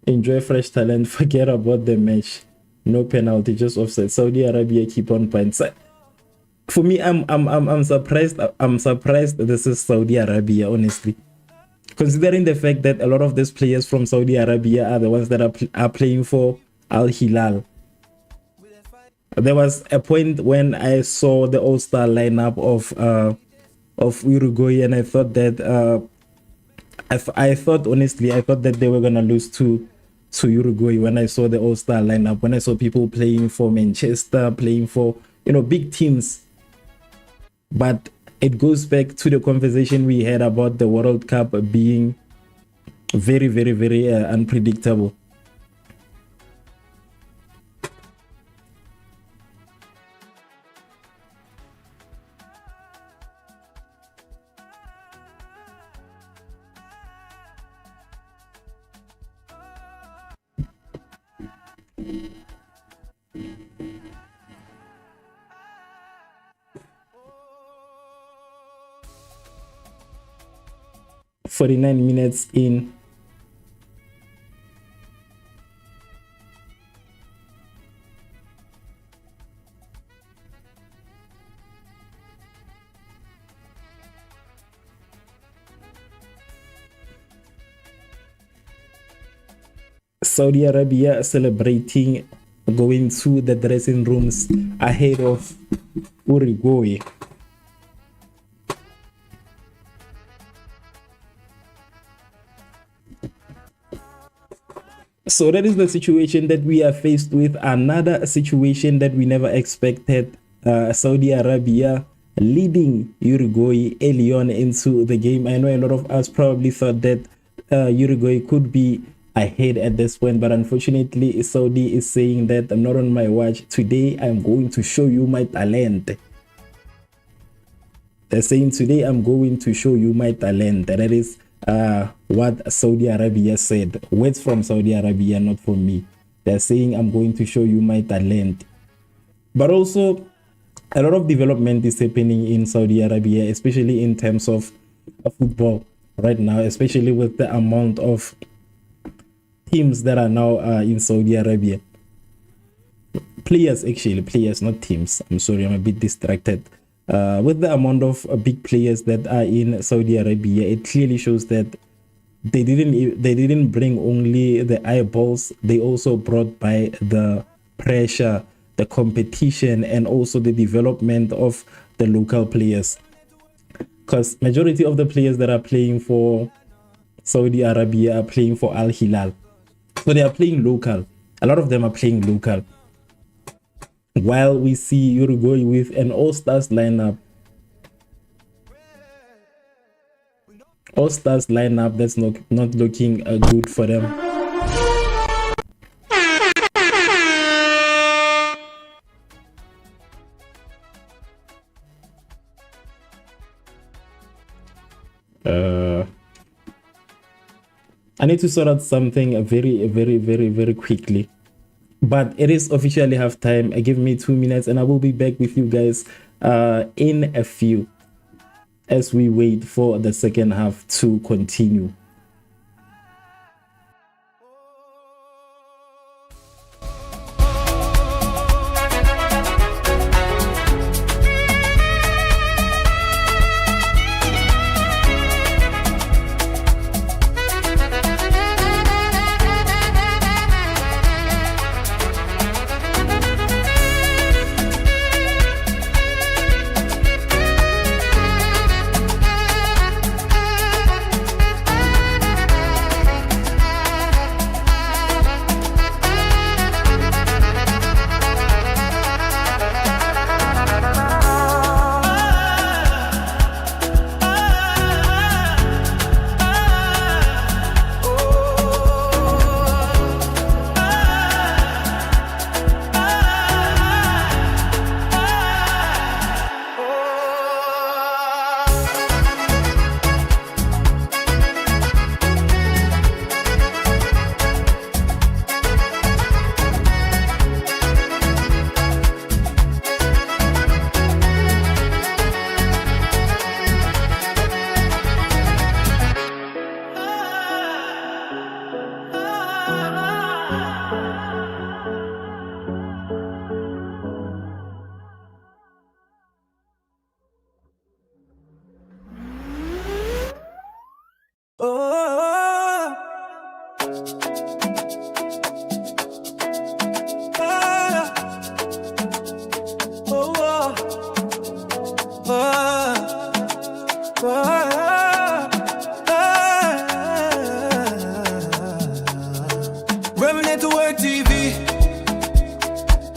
[SPEAKER 1] Enjoy fresh talent. Forget about the match. No penalty, just offside. Saudi Arabia keep on points. For me, I'm surprised. I'm surprised this is Saudi Arabia, honestly, considering the fact that a lot of these players from Saudi Arabia are the ones that are playing for Al Hilal. There was a point when I saw the all-star lineup of URUGUAY, and I thought that I thought that they were gonna lose to URUGUAY when I saw the all-star lineup, when I saw people playing for Manchester, playing for, big teams. But it goes back to the conversation we had about the World Cup being very, very, very unpredictable. "49 minutes in, Saudi Arabia celebrating, going to the dressing rooms ahead of URUGUAY. So that is the situation that we are faced with. Another situation that we never expected. Saudi Arabia leading URUGUAY early on into the game. I know a lot of us probably thought that URUGUAY could be ahead at this point, but unfortunately Saudi is saying that I'm not on my watch. Today I'm going to show you my talent. They're saying today I'm going to show you my talent. That is what Saudi Arabia said. Words from Saudi Arabia, not from me. They're saying I'm going to show you my talent. But also a lot of development is happening in Saudi Arabia, especially in terms of football right now, especially with the amount of teams that are now in Saudi Arabia. Players, not teams. I'm sorry, I'm a bit distracted. With the amount of big players that are in Saudi Arabia, it clearly shows that they didn't bring only the eyeballs, they also brought by the pressure, the competition, and also the development of the local players. Because majority of the players that are playing for Saudi Arabia are playing for Al Hilal, so they are playing local. A lot of them are playing local, while we see Uruguay with an all-stars lineup. All-stars lineup that's not looking good for them. I need to sort out something very quickly, but it is officially half time. Give me 2 minutes and I will be back with you guys in a few, as we wait for the second half to continue.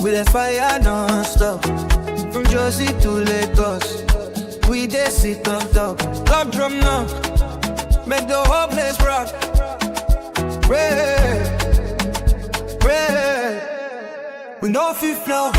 [SPEAKER 2] We dey fire non-stop, from Jersey to Lagos. We dey sit on top, club drum now, make the whole place rock. Red, red, we know fifth now.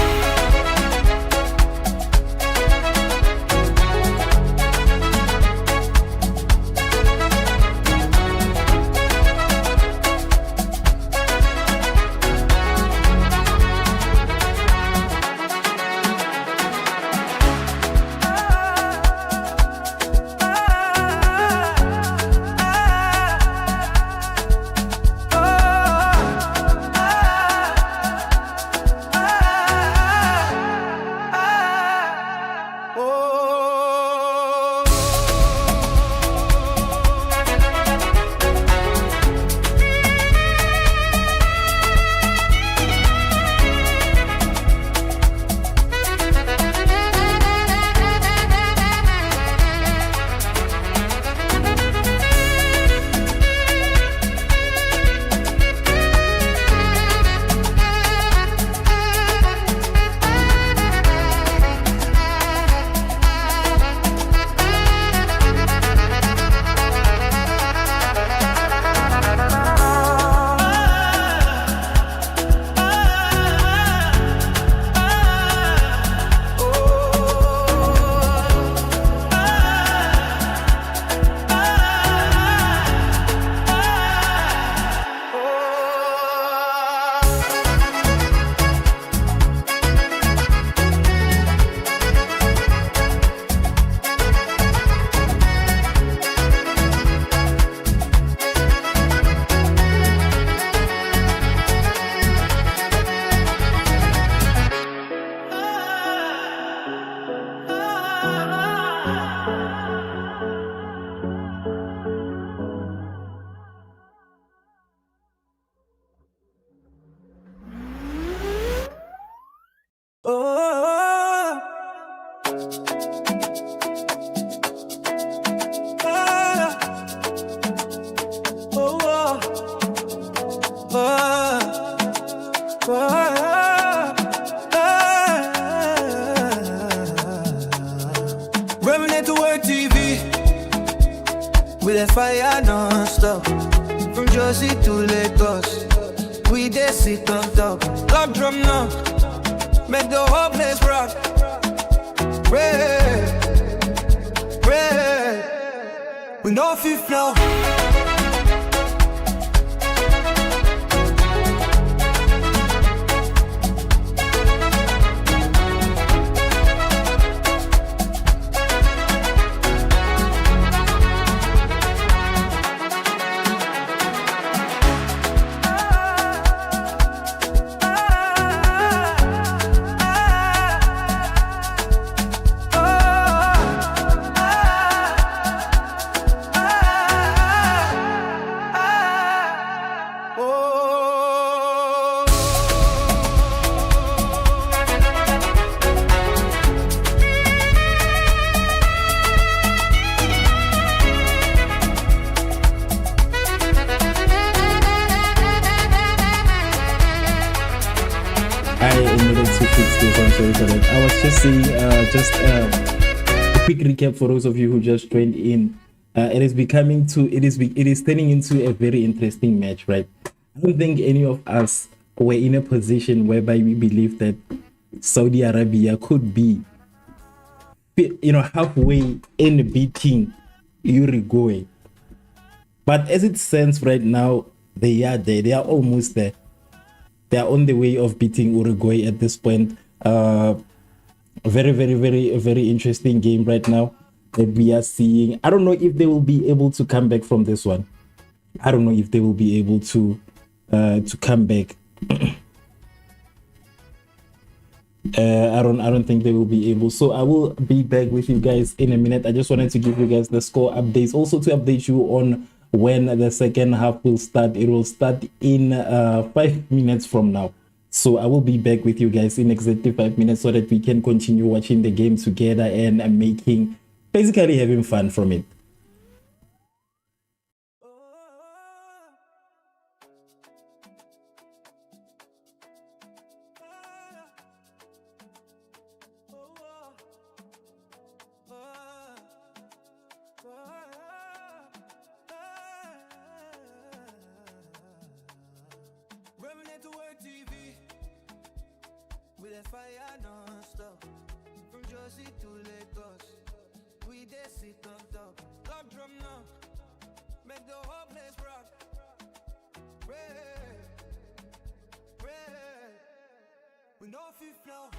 [SPEAKER 2] oh, oh, Reminisce to work TV with a fire non-stop. From Jersey to Lagos, we dey sit on top. Lock drum now, make the whole place rock. Red, red, we know fifth now.
[SPEAKER 1] I was just saying, a quick recap for those of you who just joined in. It is turning into a very interesting match, right? I don't think any of us were in a position whereby we believe that Saudi Arabia could be, halfway in beating Uruguay. But as it stands right now, they are there. They are almost there. They are on the way of beating Uruguay at this point. Very, very, very, very interesting game right now that we are seeing. I don't know if they will be able to come back from this one. I don't know if they will be able to come back. I don't think they will be able. So I will be back with you guys in a minute. I just wanted to give you guys the score updates, also to update you on when the second half will start. It will start in 5 minutes from now. So I will be back with you guys in exactly 5 minutes so that we can continue watching the game together and basically having fun from it.
[SPEAKER 2] With a fire non-stop. From Jersey to Lagos, we dey sit on top. Lock drum now, make the whole place rock. Red, red, we know fifth now.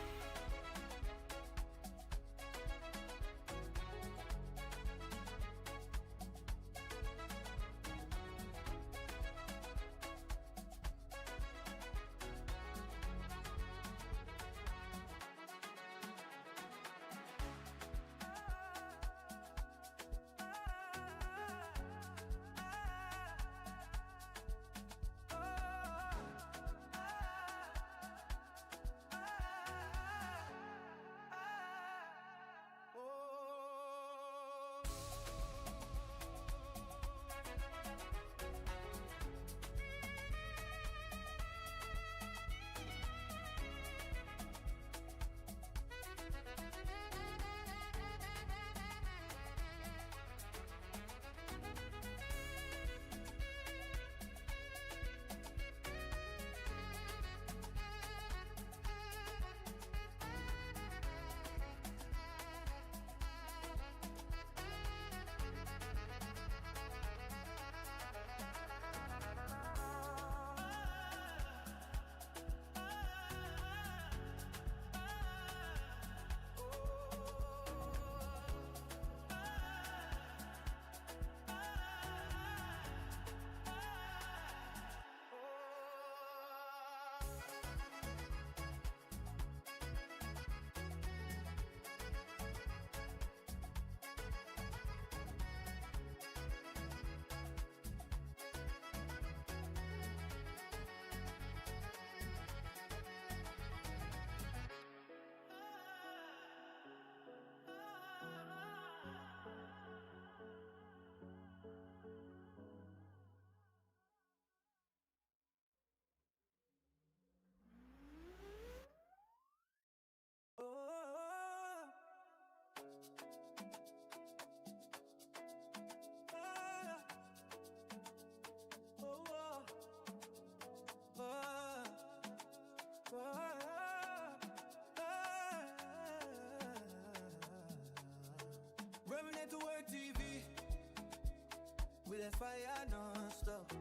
[SPEAKER 2] fire non-stop.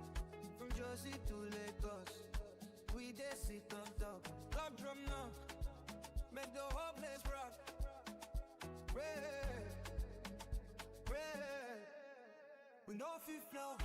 [SPEAKER 2] From Jersey to Lagos, we dey sit on top. Love drum now, make the whole place rock. Red, red, we know fifth now.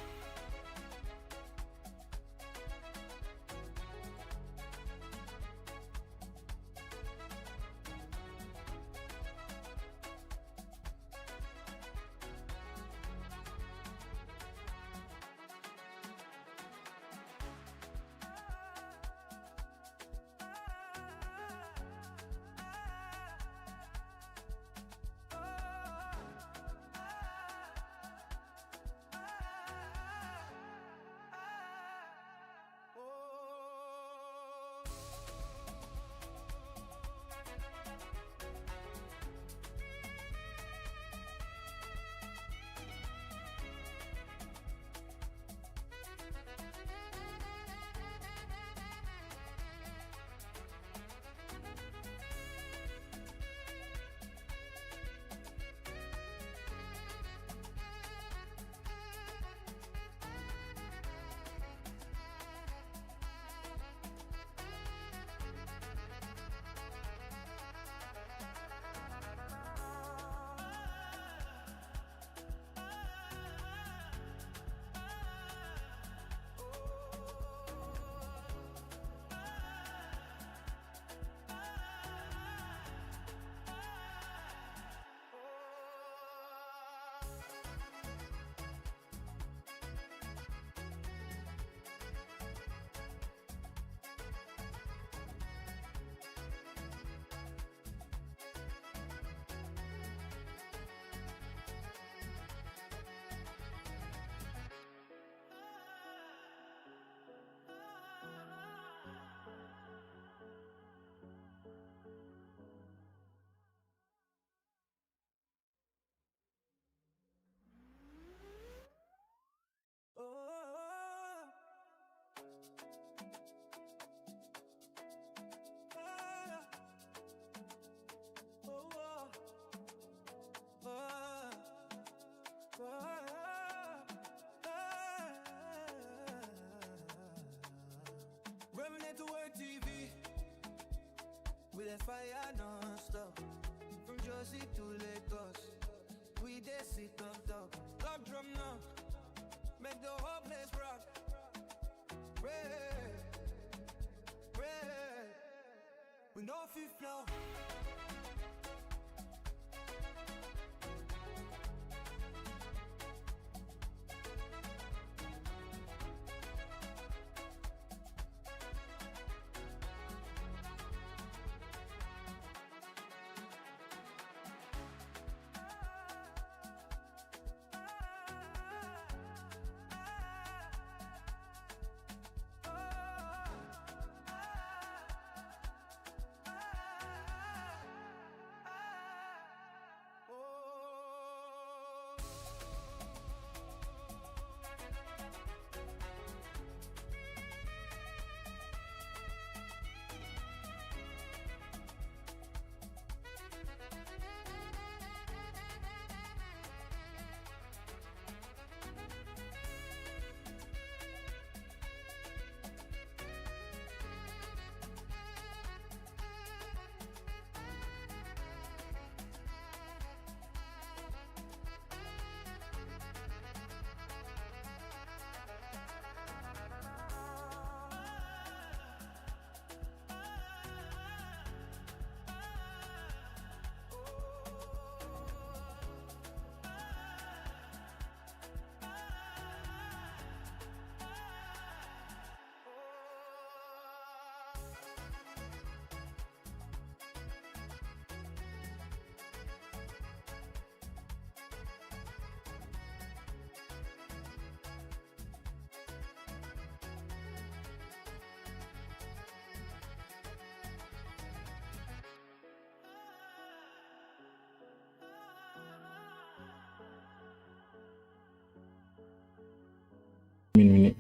[SPEAKER 2] Reminisce to work TV with that fire non-stop. From Jersey to Lagos, we dey sit on top. Love drum now, make the whole place rock. Red, red, we know fifth now.
[SPEAKER 1] Minute.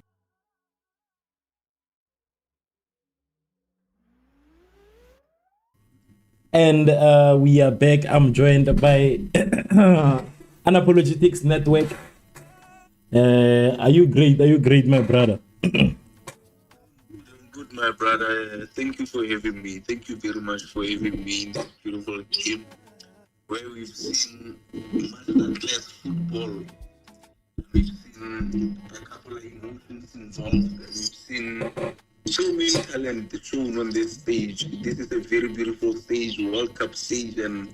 [SPEAKER 1] And we are back. I'm joined by Unapologetics Network. Are you great? Are you great, my brother?
[SPEAKER 3] I'm good, my brother. Thank you for having me. Thank you very much for having me in this beautiful game where we've seen masterclass football. We've seen a couple of emotions involved. And we've seen so many talent shown on this stage. This is a very beautiful stage, World Cup stage, and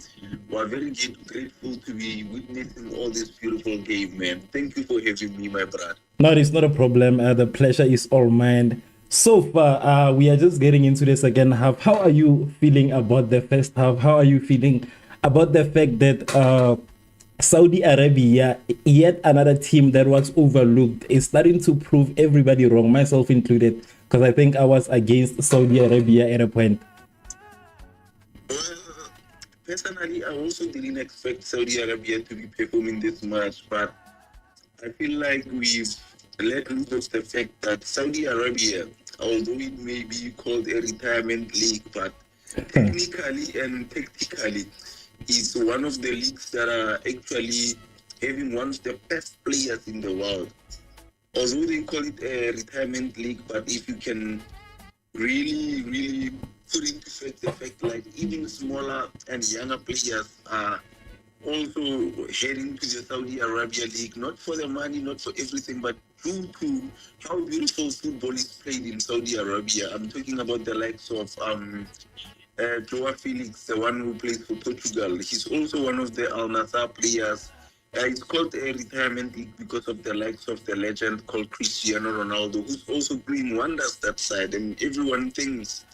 [SPEAKER 3] we're very grateful to be witnessing all this beautiful game, man. Thank you for having me, my brother.
[SPEAKER 1] No, it's not a problem. The pleasure is all mine. So far, we are just getting into the second half. How are you feeling about the first half? How are you feeling about the fact that Saudi Arabia, yet another team that was overlooked, is starting to prove everybody wrong, myself included, because I think I was against Saudi Arabia at a point.
[SPEAKER 3] Well, personally, I also didn't expect Saudi Arabia to be performing this much, but I feel like we've let loose of the fact that Saudi Arabia, although it may be called a retirement league, but technically and tactically, is one of the leagues that are actually having one of the best players in the world. Although they call it a retirement league, but if you can really put into fact like even smaller and younger players are also heading to the Saudi Arabia League, not for the money, not for everything, but due to how beautiful football is played in Saudi Arabia. I'm talking about the likes of Joao Felix, the one who plays for Portugal. He's also one of the Al Nassr players. It's called a retirement league because of the likes of the legend called Cristiano Ronaldo, who's also doing wonders that side. And everyone thinks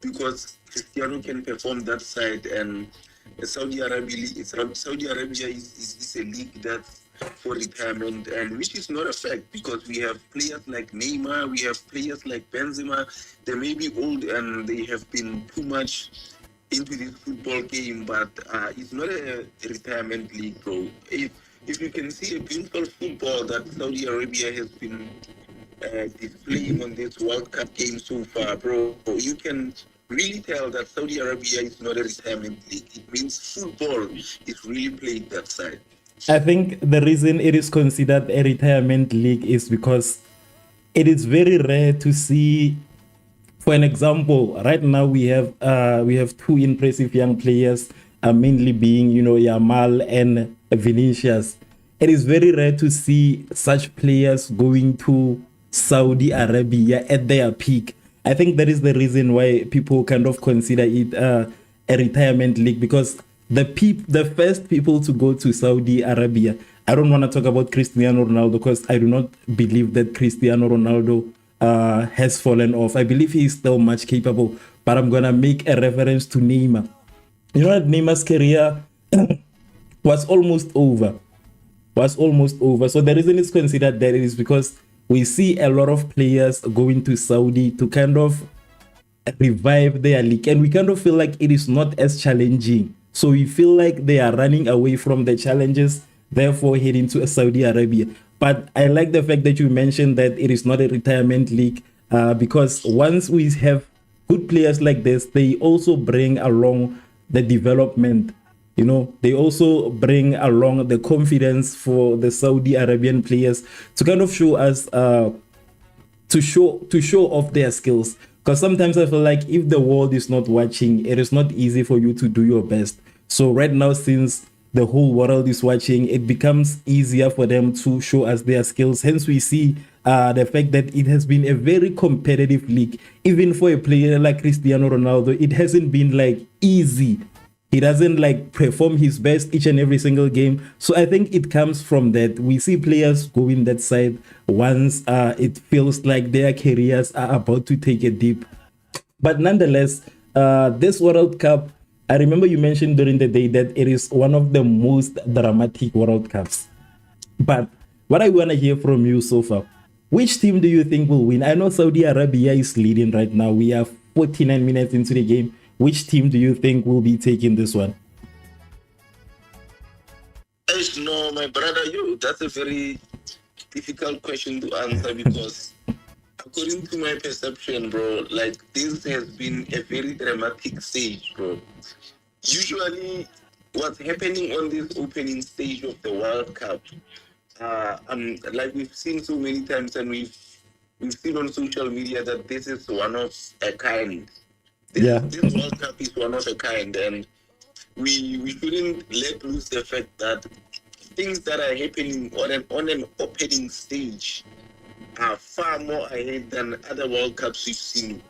[SPEAKER 3] because Cristiano can perform that side and Saudi Arabia is a league that's for retirement, and which is not a fact because we have players like Neymar, we have players like Benzema. They may be old and they have been too much into this football game, but it's not a retirement league, bro. If you can see a beautiful football that Saudi Arabia has been displaying on this World Cup game so far, bro, you can really tell that Saudi Arabia is not a retirement league. It means football is really played that side.
[SPEAKER 1] I think the reason it is considered a retirement league is because it is very rare to see. For an example, right now we have two impressive young players, mainly being Yamal and Vinicius. It is very rare to see such players going to Saudi Arabia at their peak. I think that is the reason why people kind of consider it a retirement league, because the first people to go to Saudi Arabia. I don't want to talk about Cristiano Ronaldo because I do not believe that Cristiano Ronaldo has fallen off. I believe he is still much capable, but I'm gonna make a reference to Neymar. You know that Neymar's career was almost over. So the reason it's considered that is because we see a lot of players going to Saudi to kind of revive their league, and we kind of feel like it is not as challenging. So we feel like they are running away from the challenges, therefore heading to Saudi Arabia. But I like the fact that you mentioned that it is not a retirement league, because once we have good players like this, they also bring along the development. They also bring along the confidence for the Saudi Arabian players to kind of show us, to show off their skills. Because sometimes I feel like if the world is not watching, it is not easy for you to do your best. So right now, since the whole world is watching, it becomes easier for them to show us their skills. Hence, we see the fact that it has been a very competitive league. Even for a player like Cristiano Ronaldo, it hasn't been like easy. He doesn't like perform his best each and every single game. So I think it comes from that. We see players going that side once it feels like their careers are about to take a dip. But nonetheless, this World Cup, I remember you mentioned during the day that it is one of the most dramatic World Cups. But what I want to hear from you so far, which team do you think will win? I know Saudi Arabia is leading right now. We are 49 minutes into the game. Which team do you think will be taking this one?
[SPEAKER 3] No, my brother, that's a very difficult question to answer because according to my perception, bro, like this has been a very dramatic stage, bro. Usually what's happening on this opening stage of the World Cup Like we've seen so many times, and we've seen on social media that this is one of a kind.
[SPEAKER 1] Yeah.
[SPEAKER 3] This World Cup is one of a kind, and we shouldn't let loose the fact that things that are happening on an opening stage are far more ahead than other World Cups we've seen.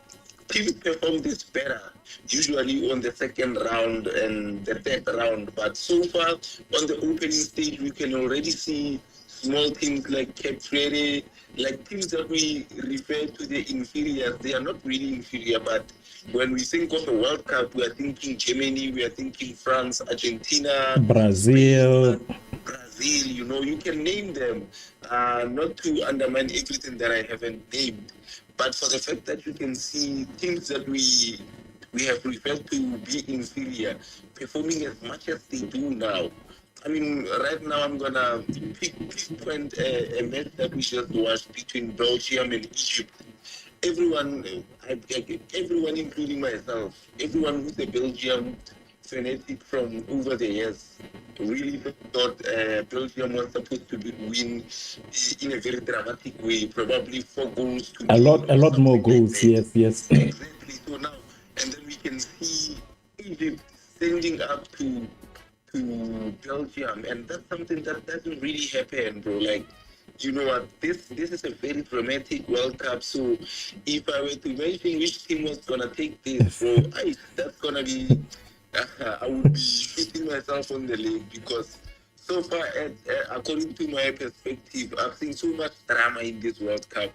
[SPEAKER 3] Teams perform this better, usually on the second round and the third round. But so far, on the opening stage, we can already see small teams like Cape Verde, like teams that we refer to the inferiors. They are not really inferior, but when we think of a World Cup, we are thinking Germany, we are thinking France, Argentina,
[SPEAKER 1] Brazil.
[SPEAKER 3] Spain, Brazil, you can name them, not to undermine everything that I haven't named, but for the fact that you can see teams that we have referred to be inferior performing as much as they do now. I mean, right now I'm gonna pinpoint a match that we just watched between Belgium and Egypt. Everyone, everyone, including myself, everyone who's a Belgium fanatic from over the years, really thought Belgium was supposed to win in a very dramatic way, probably 4 goals to
[SPEAKER 1] A
[SPEAKER 3] nil
[SPEAKER 1] lot, a
[SPEAKER 3] or
[SPEAKER 1] lot more
[SPEAKER 3] something like
[SPEAKER 1] goals.
[SPEAKER 3] that.
[SPEAKER 1] Yes, yes.
[SPEAKER 3] Exactly. So now, and then we can see Egypt sending up to Belgium, and that's something that doesn't really happen, bro. Like, you know what? This is a very dramatic World Cup. So, if I were to mention which team was gonna take this, bro, that's gonna be I would be shooting myself on the leg because so far, according to my perspective, I've seen so much drama in this World Cup.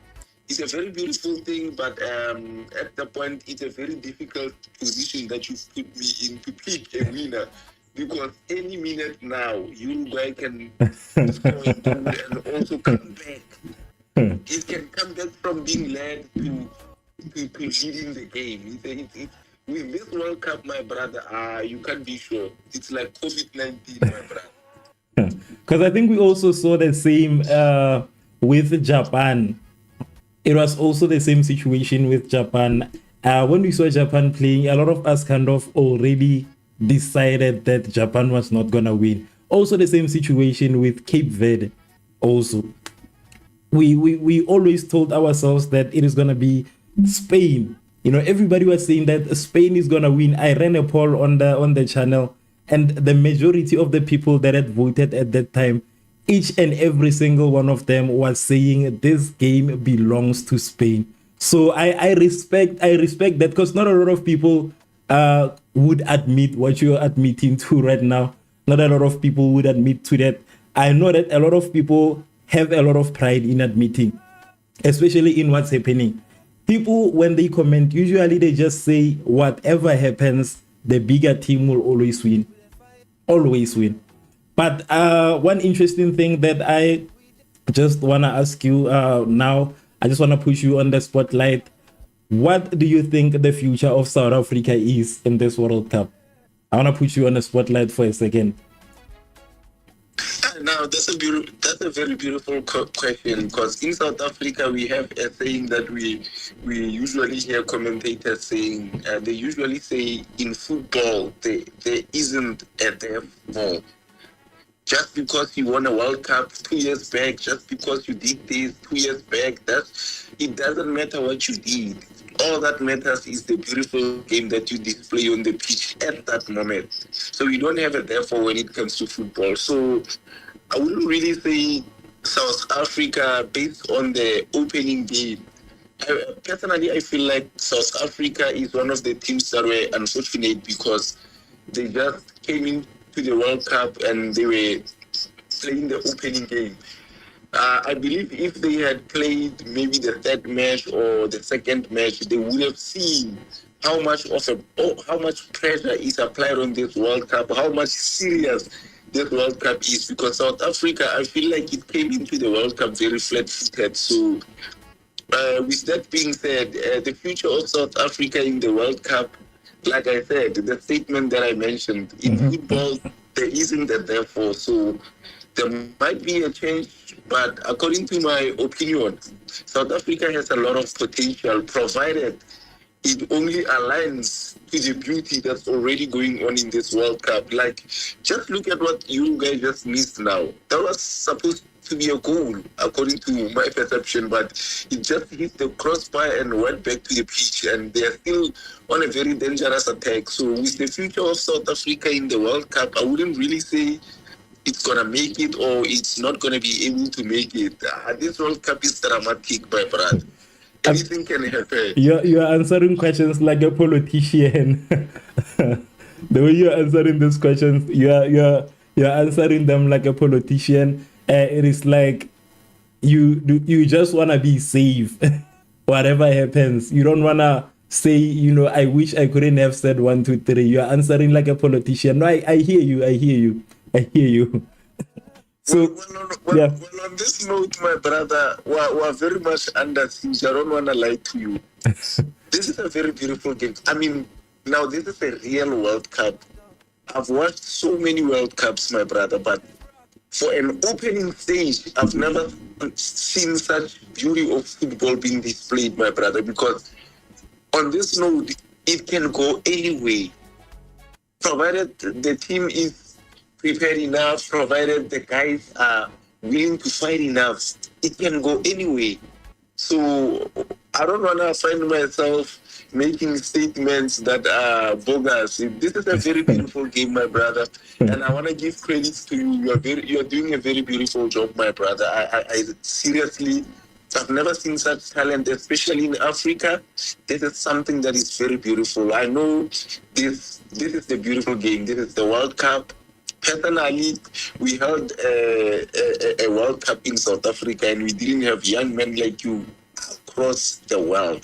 [SPEAKER 3] It's a very beautiful thing, but at the point, it's a very difficult position that you put me in to pick a winner. Because any minute now, Uruguay can score a goal and also come back. It can come back from being led to leading the game. With this World Cup, my brother, you can't be sure. It's like COVID-19, my brother.
[SPEAKER 1] Because I think we also saw the same with Japan. It was also the same situation with Japan. When we saw Japan playing, a lot of us kind of already decided that Japan was not going to win. Also, the same situation with Cape Verde. Also, we always told ourselves that it is going to be Spain. Everybody was saying that Spain is going to win. I ran a poll on the channel, and the majority of the people that had voted at that time, each and every single one of them was saying this game belongs to Spain. So I respect that, because not a lot of people would admit what you're admitting to right now. Not a lot of people would admit to that. I know that a lot of people have a lot of pride in admitting, especially in what's happening. People, when they comment, usually they just say whatever happens, the bigger team will always win. Always win. But one interesting thing that I just want to ask you now, I just want to push you on the spotlight. What do you think the future of South Africa is in this World Cup? I want to put you on the spotlight for a second.
[SPEAKER 3] Now, that's a very beautiful question, because in South Africa we have a saying that we usually hear commentators saying. They usually say in football there isn't a therefore. Just because you won a World Cup 2 years back, just because you did this 2 years back, it doesn't matter what you did. All that matters is the beautiful game that you display on the pitch at that moment. So we don't have a therefore when it comes to football. So I wouldn't really say South Africa based on the opening game. Personally, I feel like South Africa is one of the teams that were unfortunate because they just came into the World Cup and they were playing the opening game. I believe if they had played maybe the third match or the second match, they would have seen how much pressure is applied on this World Cup, how much serious this World Cup is. Because South Africa, I feel like it came into the World Cup very flat-footed. So, with that being said, the future of South Africa in the World Cup, like I said, the statement that I mentioned, in football, there isn't a therefore. So there might be a change, but according to my opinion, South Africa has a lot of potential, provided it only aligns to the beauty that's already going on in this World Cup. Like, just look at what Uruguay just missed now. That was supposed to be a goal, according to my perception, but it just hit the crossbar and went back to the pitch, and they're still on a very dangerous attack. So with the future of South Africa in the World Cup, I wouldn't really say it's gonna make it or it's not gonna be able to make it. This World Cup is dramatic, my brother. Anything can happen.
[SPEAKER 1] You're answering questions like a politician. The way you're answering these questions, you're answering them like a politician. It is like you just wanna be safe. Whatever happens, you don't wanna say, you know, I wish I couldn't have said 1, 2, 3. You're answering like a politician. No, I hear you. So
[SPEAKER 3] well, on this note, my brother, we're very much under siege. I don't want to lie to you. This is a very beautiful game. I mean, now this is a real World Cup. I've watched so many World Cups, my brother, but for an opening stage, I've never seen such beauty of football being displayed, my brother, because on this note, it can go anyway, provided the team is prepared enough, provided the guys are willing to fight enough. It can go anyway. So I don't want to find myself making statements that are bogus. This is a very beautiful game, my brother, and I want to give credit to you. You're doing a very beautiful job, my brother. I seriously, I've never seen such talent, especially in Africa. This is something that is very beautiful. I know this is the beautiful game. This is the World Cup. Personally, we held a World Cup in South Africa, and we didn't have young men like you across the world.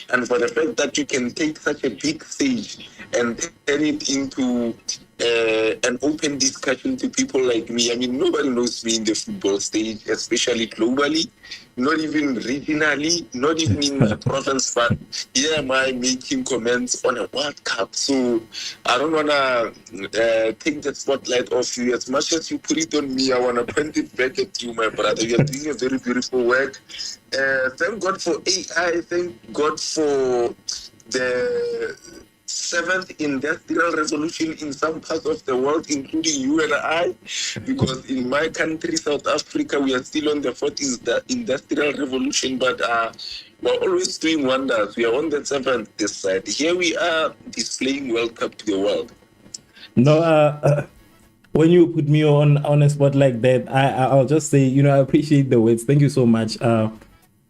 [SPEAKER 3] And for the fact that you can take such a big stage and turn it into an open discussion to people like me. I mean, nobody knows me in the football stage, especially globally, not even regionally, not even in my province, but here am I making comments on a World Cup. So I don't want to take the spotlight off you. As much as you put it on me, I want to point it back at you, my brother. You are doing a very beautiful work. Thank God for AI. Thank God for the 7th industrial revolution in some parts of the world, including you and I, because in my country, South Africa, we are still on the 4th industrial revolution, but we're always doing wonders. We are on the 7th this side. Here we are displaying World Cup to the world.
[SPEAKER 1] No, when you put me on a spot like that, I'll just say, you know, I appreciate the words. Thank you so much.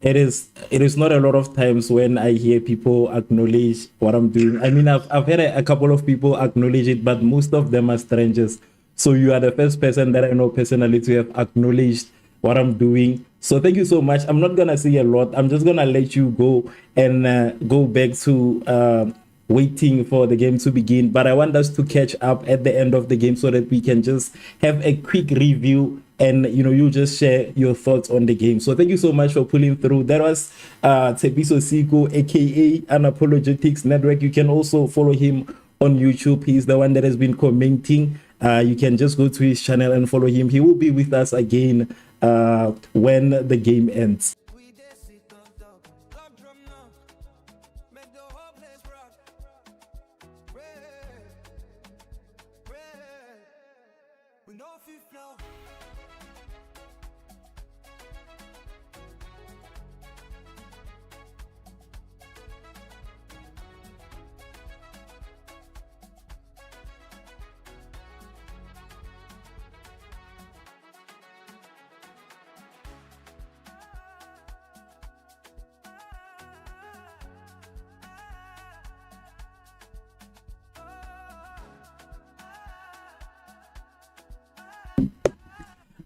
[SPEAKER 1] It is not a lot of times when I hear people acknowledge what I'm doing. I mean, I've had a couple of people acknowledge it, but most of them are strangers. So you are the first person that I know personally to have acknowledged what I'm doing. So thank you so much. I'm not gonna say a lot. I'm just gonna let you go and go back to waiting for the game to begin. But I want us to catch up at the end of the game so that we can just have a quick review, and you know, you just share your thoughts on the game. So thank you so much for pulling through. That was Tshepiso Siko, aka Unapologetics Network. You can also follow him on YouTube. He's the one that has been commenting. You can just go to his channel and follow him. He will be with us again when the game ends.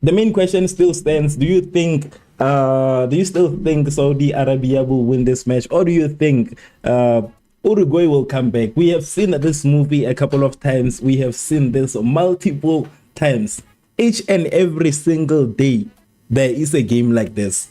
[SPEAKER 1] The main question still stands. Do you still think Saudi Arabia will win this match, or do you think Uruguay will come back? We have seen this movie a couple of times. We have seen this multiple times. Each and every single day there is a game like this.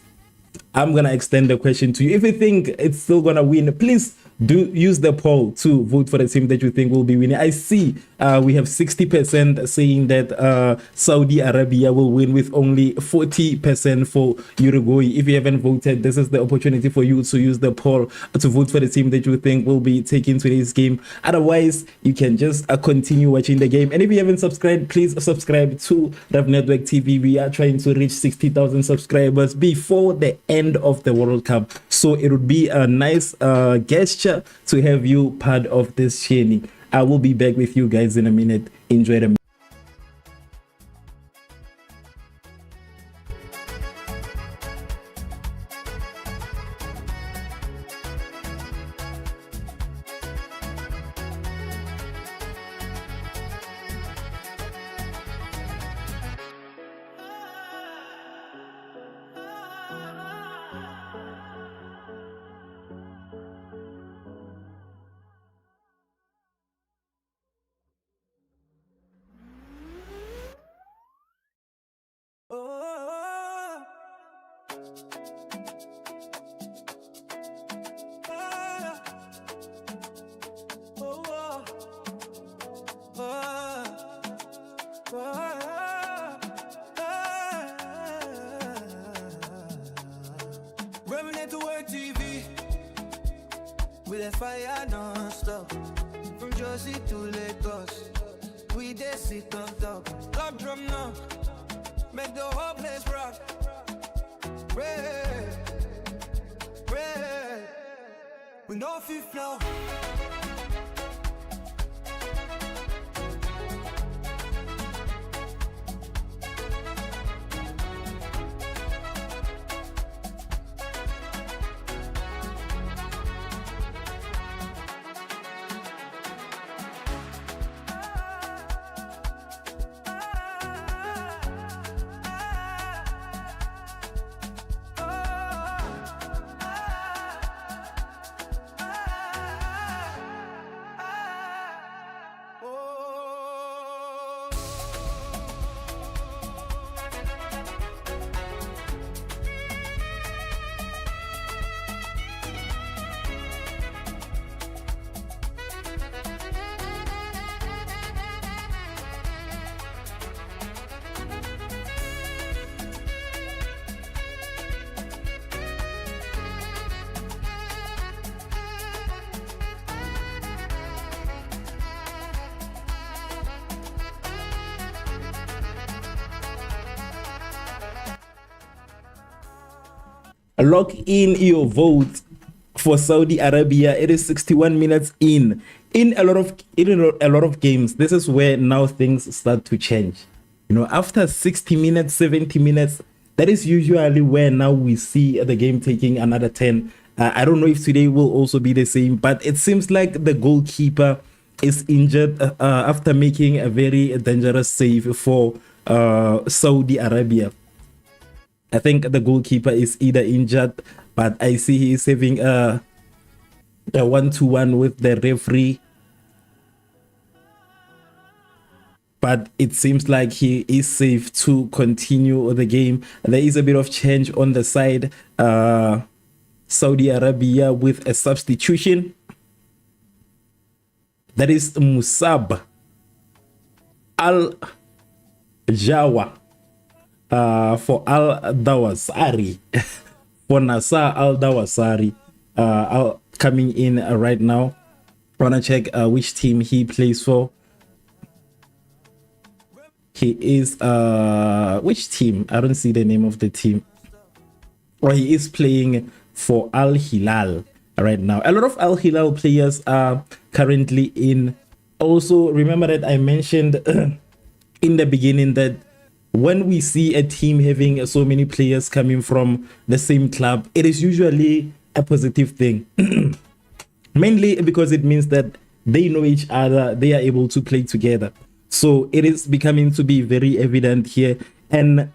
[SPEAKER 1] I'm gonna extend the question to you. If you think it's still gonna win, please do use the poll to vote for the team that you think will be winning. I see we have 60% saying that Saudi Arabia will win, with only 40% for Uruguay. If you haven't voted, this is the opportunity for you to use the poll to vote for the team that you think will be taking today's game. Otherwise, you can just continue watching the game. And if you haven't subscribed, please subscribe to Rev Network TV. We are trying to reach 60,000 subscribers before the end of the World Cup, so it would be a nice gesture to have you part of this journey. I will be back with you guys in a minute. Enjoy the
[SPEAKER 2] TV with a fire non-stop from Jersey to Lagos. We dey sit on top, love drum now, make the whole place rock. Red, red, we know if you flow.
[SPEAKER 1] Lock in your vote for Saudi Arabia. It is 61 minutes in a lot of games. This is where now things start to change. You know, after 60 minutes, 70 minutes, that is usually where now we see the game taking another 10. I don't know if today will also be the same, but it seems like the goalkeeper is injured after making a very dangerous save for Saudi Arabia. I think the goalkeeper is either injured, but I see he is having a 1-to-1 with the referee. But it seems like he is safe to continue the game. There is a bit of change on the side. Saudi Arabia with a substitution. That is Musab Al-Jawa for Al-Dawasari. For Nasser Al-Dawasari coming in right now. I want to check which team he plays for. He is which team? I don't see the name of the team. Or he is playing for Al Hilal right now. A lot of Al Hilal players are currently in. Also, remember that I mentioned in the beginning that when we see a team having so many players coming from the same club, it is usually a positive thing. Mainly because it means that they know each other, they are able to play together. So it is becoming to be very evident here. And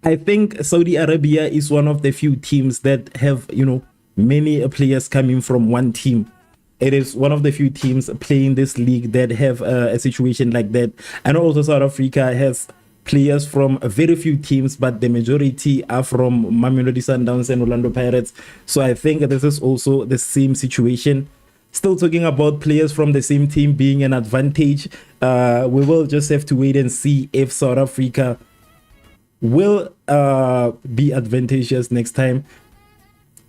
[SPEAKER 1] I think Saudi Arabia is one of the few teams that have, you know, many players coming from one team. It is one of the few teams playing this league that have a situation like that. And also South Africa has players from very few teams, but the majority are from Mamelodi Sundowns and Orlando Pirates. So I think this is also the same situation. Still talking about players from the same team being an advantage. We will just have to wait and see if South Africa will be advantageous next time.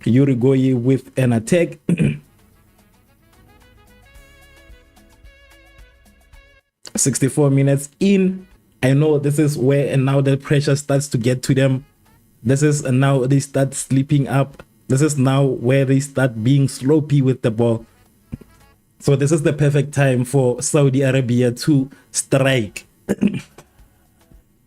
[SPEAKER 1] Uruguay with an attack. 64 minutes in. I know this is where and now the pressure starts to get to them. This is now they start sleeping up. This is now where they start being sloppy with the ball. So this is the perfect time for Saudi Arabia to strike. This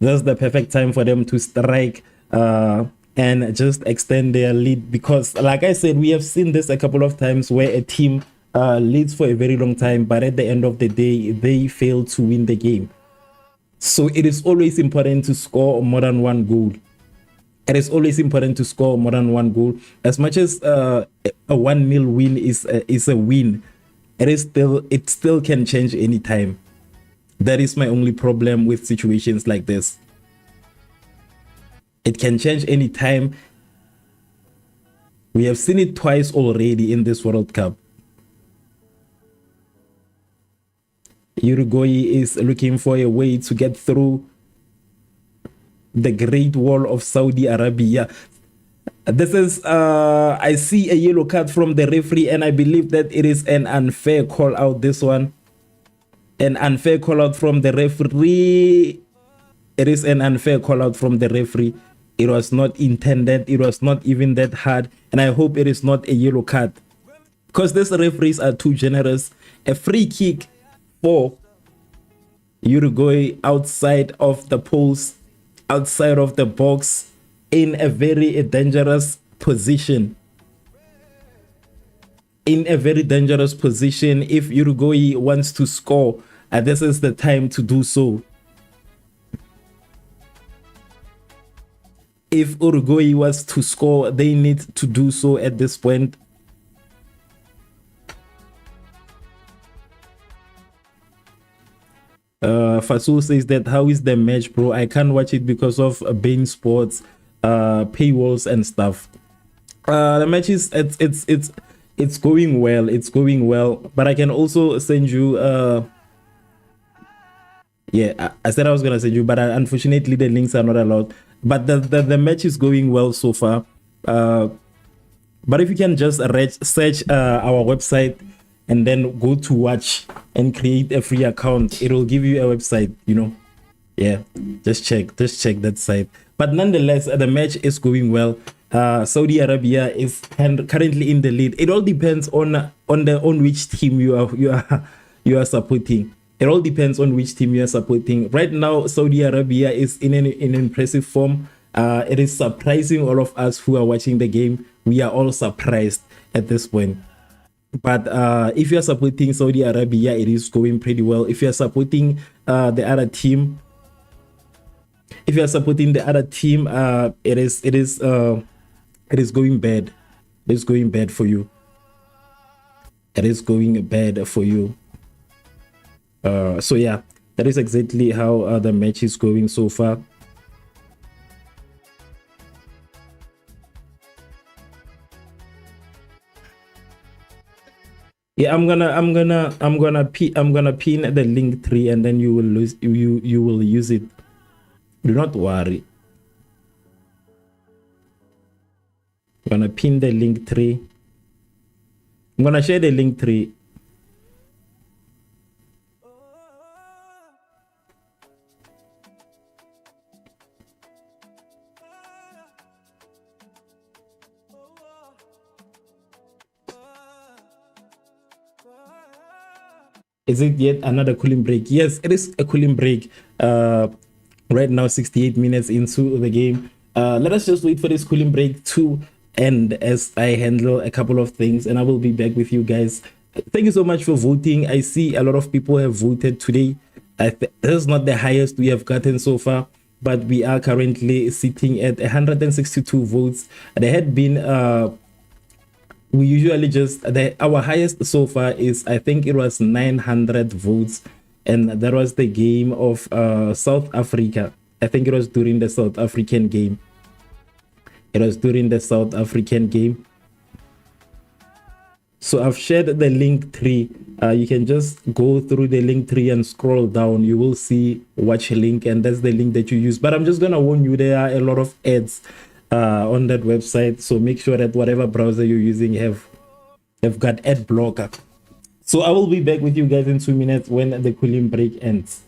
[SPEAKER 1] is the perfect time for them to strike and just extend their lead, because like I said, we have seen this a couple of times where a team leads for a very long time, but at the end of the day they fail to win the game. So it is always important to score more than one goal. It is always important to score more than one goal. As much as a 1-0 win is a win, it still can change anytime. That is my only problem with situations like this. It can change anytime. We have seen it twice already in this World Cup. Uruguay is looking for a way to get through the Great Wall of Saudi Arabia. This is, I see a yellow card from the referee, and I believe that it is an unfair call out, this one. An unfair call out from the referee. It is an unfair call out from the referee. It was not intended. It was not even that hard. And I hope it is not a yellow card, because these referees are too generous. A free kick for Uruguay outside of the post, outside of the box, in a very dangerous position. In a very dangerous position. If Uruguay wants to score, this is the time to do so. If Uruguay was to score, they need to do so at this point. Fasul says that, how is the match, bro? I can't watch it because of Bain Sports paywalls and stuff. The match is it's going well. It's going well, but I can also send you yeah, I said I was gonna send you, but unfortunately the links are not allowed. But the match is going well so far. But if you can just search our website and then go to watch and create a free account, it will give you a website, you know. Yeah, just check that site. But nonetheless, the match is going well. Saudi Arabia is currently in the lead. It all depends on which team you are supporting. It all depends on which team you are supporting. Right now, Saudi Arabia is in an impressive form. It is surprising all of us who are watching the game. We are all surprised at this point. But if you are supporting Saudi Arabia, it is going pretty well. If you are supporting the other team, it is going bad. It is going bad for you. It is going bad for you. So yeah, that is exactly how the match is going so far. Yeah, I'm gonna pin the link 3, and then you will use it. Do not worry. I'm gonna pin the link 3. I'm gonna share the link 3. Is it yet another cooling break? Yes, it is a cooling break. Right now, 68 minutes into the game. Let us just wait for this cooling break to end as I handle a couple of things, and I will be back with you guys. Thank you so much for voting. I see a lot of people have voted today. This is not the highest we have gotten so far, but we are currently sitting at 162 votes. There had been we usually just our highest so far is, I think it was 900 votes, and that was the game of South Africa I think it was during the South African game. It was during the South African game. So I've shared the link tree. You can just go through the link tree and scroll down. You will see watch link, and that's the link that you use. But I'm just gonna warn you, there are a lot of ads on that website. So make sure that whatever browser you're using have got ad blocker. So I will be back with you guys in 2 minutes when the cooling break ends.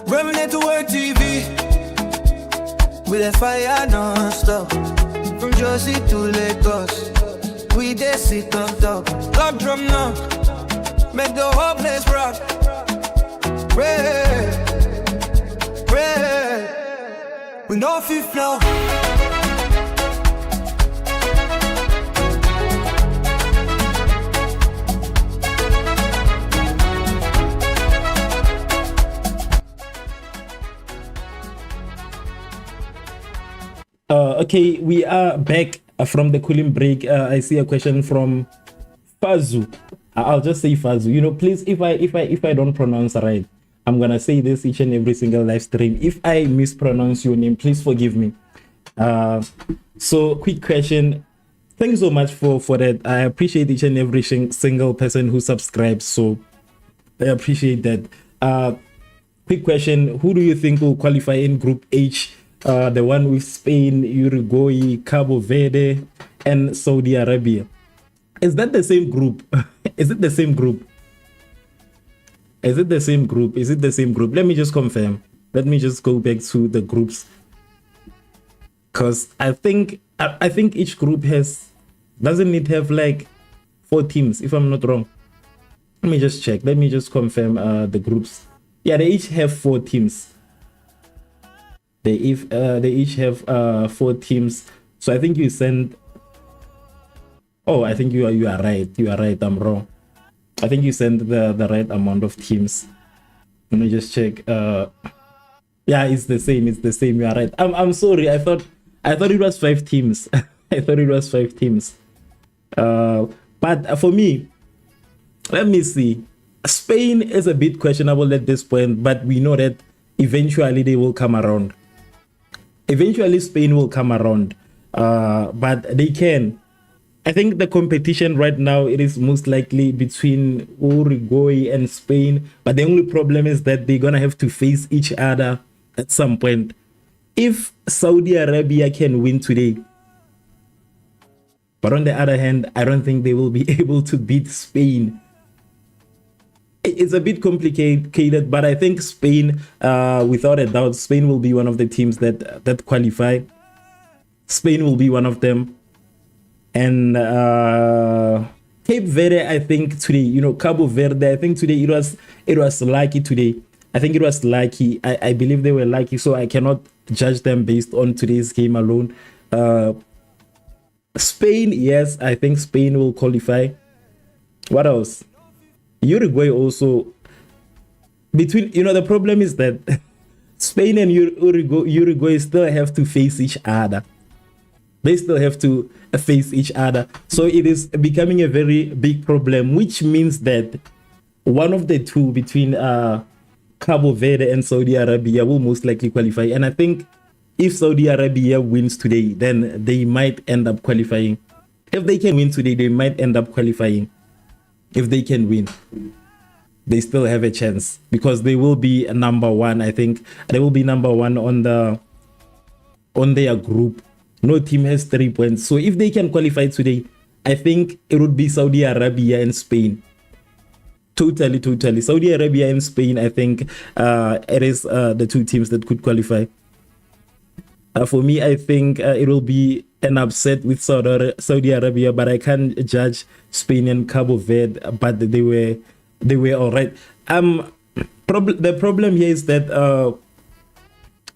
[SPEAKER 2] Reminisce to work TV with a fire non-stop. From Jersey to Lagos, we dey sit on top. Lock drum now, make the whole place rock. Pray, pray, we know fifth now.
[SPEAKER 1] Okay, we are back from the cooling break. I see a question from Fazu. I'll just say Fazu. You know, please, if I don't pronounce right, I'm gonna say this each and every single live stream. If I mispronounce your name, please forgive me. So quick question. Thanks so much for that. I appreciate each and every single person who subscribes. So I appreciate that. Quick question. Who do you think will qualify in Group H? The one with Spain, Uruguay, Cabo Verde, and Saudi Arabia. Is that the same group? Is it the same group? Is it the same group? Is it the same group? Let me just confirm. Let me just go back to the groups, because I think each group doesn't it have like 4 teams, if I'm not wrong. Let me just check. Let me just confirm the groups. Yeah, they each have 4 teams. They each have 4 teams. So I think you send. Oh, I think you are right. You are right. I'm wrong. I think you sent the right amount of teams. Let me just check. Yeah, it's the same. It's the same. You are right. I'm sorry. I thought it was 5 teams. I thought it was 5 teams. But for me, let me see. Spain is a bit questionable at this point, but we know that eventually they will come around. Eventually Spain will come around, but they can. I think the competition right now, it is most likely between Uruguay and Spain, but the only problem is that they're gonna have to face each other at some point. If Saudi Arabia can win today, but on the other hand, I don't think they will be able to beat Spain. It's a bit complicated, but I think Spain, without a doubt, Spain will be one of the teams that qualify. Spain will be one of them. And Cape Verde, I think today, Cabo Verde, I think today it was lucky today. I think it was lucky. I believe they were lucky, so I cannot judge them based on today's game alone. Spain, yes, I think Spain will qualify. What else? Uruguay also. Between, the problem is that Spain and Uruguay still have to face each other. They still have to face each other. So it is becoming a very big problem, which means that one of the two between Cabo Verde and Saudi Arabia will most likely qualify. And I think if Saudi Arabia wins today, then they might end up qualifying. If they can win today, they might end up qualifying. If they can win, they still have a chance because they will be number one. I think they will be number one on their group. No team has 3 points. So if they can qualify today, I think it would be Saudi Arabia and Spain. Totally. Saudi Arabia and Spain, I think it is the two teams that could qualify. For me, I think it will be an upset with Saudi Arabia, but I can't judge Spain and Cabo Verde, but they were all right. The problem here is that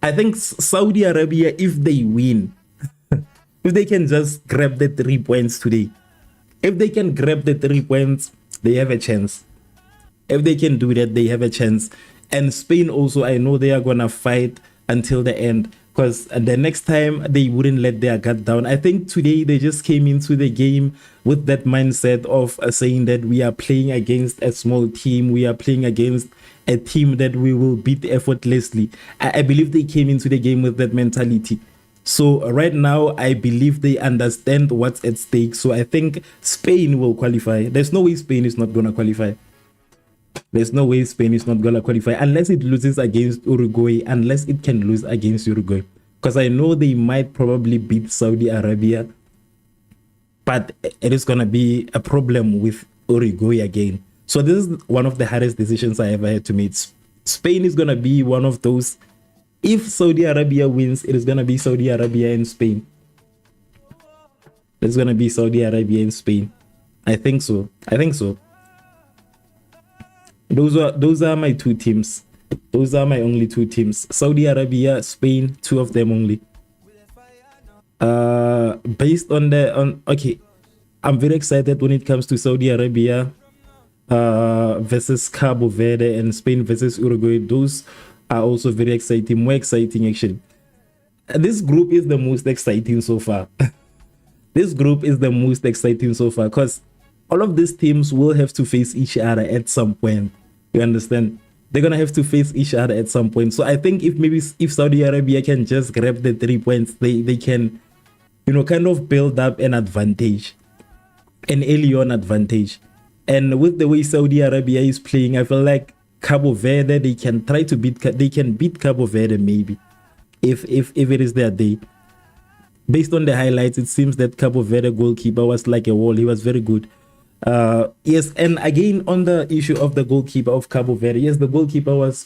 [SPEAKER 1] I think Saudi Arabia, if they win, if they can just grab the 3 points today, if they can grab the 3 points, they have a chance. If they can do that, they have a chance. And Spain also, I know they are going to fight until the end because the next time they wouldn't let their guard down. I think today they just came into the game with that mindset of saying that we are playing against a small team. We are playing against a team that we will beat effortlessly. I believe they came into the game with that mentality. So right now, I believe they understand what's at stake. So I think Spain will qualify. There's no way Spain is not going to qualify. There's no way Spain is not going to qualify unless it loses against Uruguay, unless it can lose against Uruguay. Because I know they might probably beat Saudi Arabia, but it is going to be a problem with Uruguay again. So this is one of the hardest decisions I ever had to make. Spain is going to be one of those. If Saudi Arabia wins, it is going to be Saudi Arabia and Spain. It's going to be Saudi Arabia and Spain. I think so. Those are my two teams. Those are my only two teams. Saudi Arabia, Spain, two of them only. Based on okay, I'm very excited when it comes to Saudi Arabia versus Cabo Verde and Spain versus Uruguay. Those are also very exciting, more exciting actually. This group is the most exciting so far. This group is the most exciting so far because all of these teams will have to face each other at some point. You understand? They're gonna have to face each other at some point. So I think if Saudi Arabia can just grab the 3 points, they can, kind of build up an advantage, an early on advantage. And with the way Saudi Arabia is playing, I feel like Cabo Verde, they can beat Cabo Verde maybe, if it is their day. Based on the highlights, it seems that Cabo Verde goalkeeper was like a wall. He was very good. Yes, and again on the issue of the goalkeeper of Cabo Verde, yes, the goalkeeper was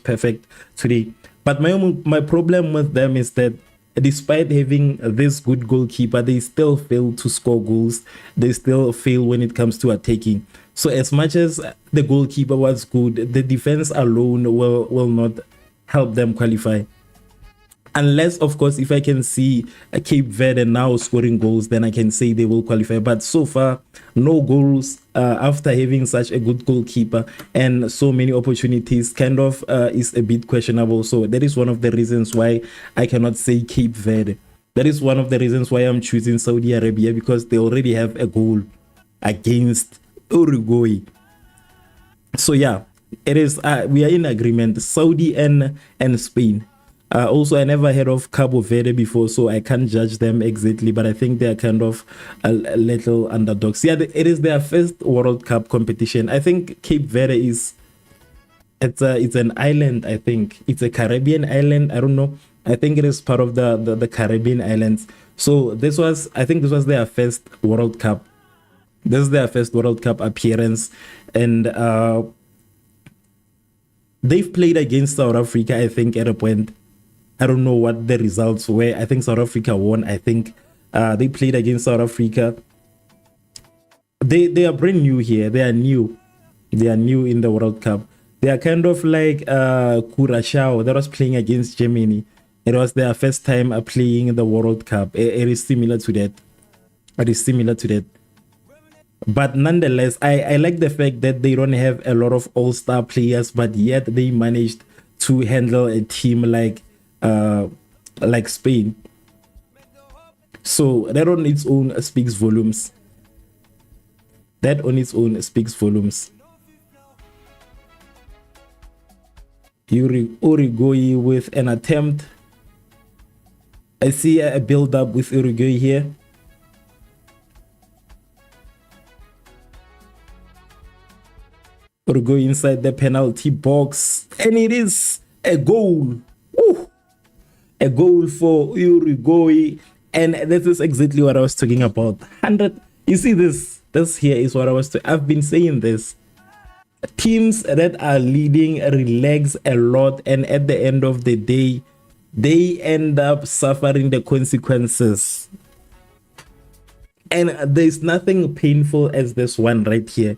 [SPEAKER 1] perfect today. But my problem with them is that despite having this good goalkeeper, they still fail to score goals. They still fail when it comes to attacking. So as much as the goalkeeper was good, the defense alone will not help them qualify. Unless, of course, if I can see Cape Verde now scoring goals, then I can say they will qualify. But so far, no goals after having such a good goalkeeper and so many opportunities kind of is a bit questionable. So that is one of the reasons why I cannot say Cape Verde. That is one of the reasons why I'm choosing Saudi Arabia, because they already have a goal against Uruguay. So yeah, it is. We are in agreement. Saudi and Spain. Also, I never heard of Cabo Verde before, so I can't judge them exactly, but I think they're kind of a little underdogs. Yeah, it is their first World Cup competition. I think Cape Verde it's an island. I think it's a Caribbean island. I don't know. I think it is part of the Caribbean islands. So I think this was their first World Cup. This is their first World Cup appearance, and they've played against South Africa, I think, at a point. I don't know what the results were. I think South Africa won. I think they played against South Africa. They are brand new here. They are new. They are new in the World Cup. They are kind of like Curaçao that was playing against Germany. It was their first time playing the World Cup. It is similar to that. but it's similar to that. But nonetheless, I like the fact that they don't have a lot of all-star players, but yet they managed to handle a team like Spain. So that on its own speaks volumes. That on its own speaks volumes. Uruguay with an attempt. I see a build-up with Uruguay here. Uruguay inside the penalty box, and it is a goal. Woo! A goal for Uruguay, and this is exactly what I was talking about. 100. You see this? This here is what I've been saying this. Teams that are leading relax a lot, and at the end of the day, they end up suffering the consequences. And there's nothing painful as this one right here.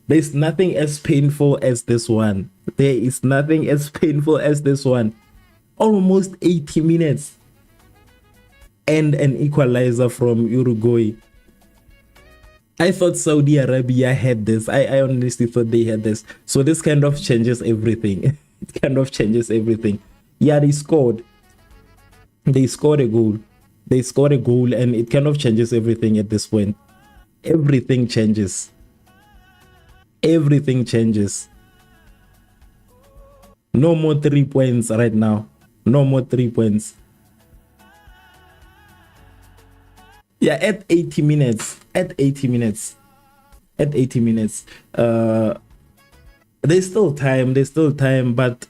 [SPEAKER 1] There's nothing as painful as this one. There is nothing as painful as this one. Almost 80 minutes. And an equalizer from Uruguay. I thought Saudi Arabia had this. I honestly thought they had this. So this kind of changes everything. It kind of changes everything. Yeah, they scored. They scored a goal. They scored a goal, and it kind of changes everything at this point. Everything changes. Everything changes. No more 3 points right now. No more 3 points. Yeah, at 80 minutes. At 80 minutes. At 80 minutes. There's still time. There's still time, but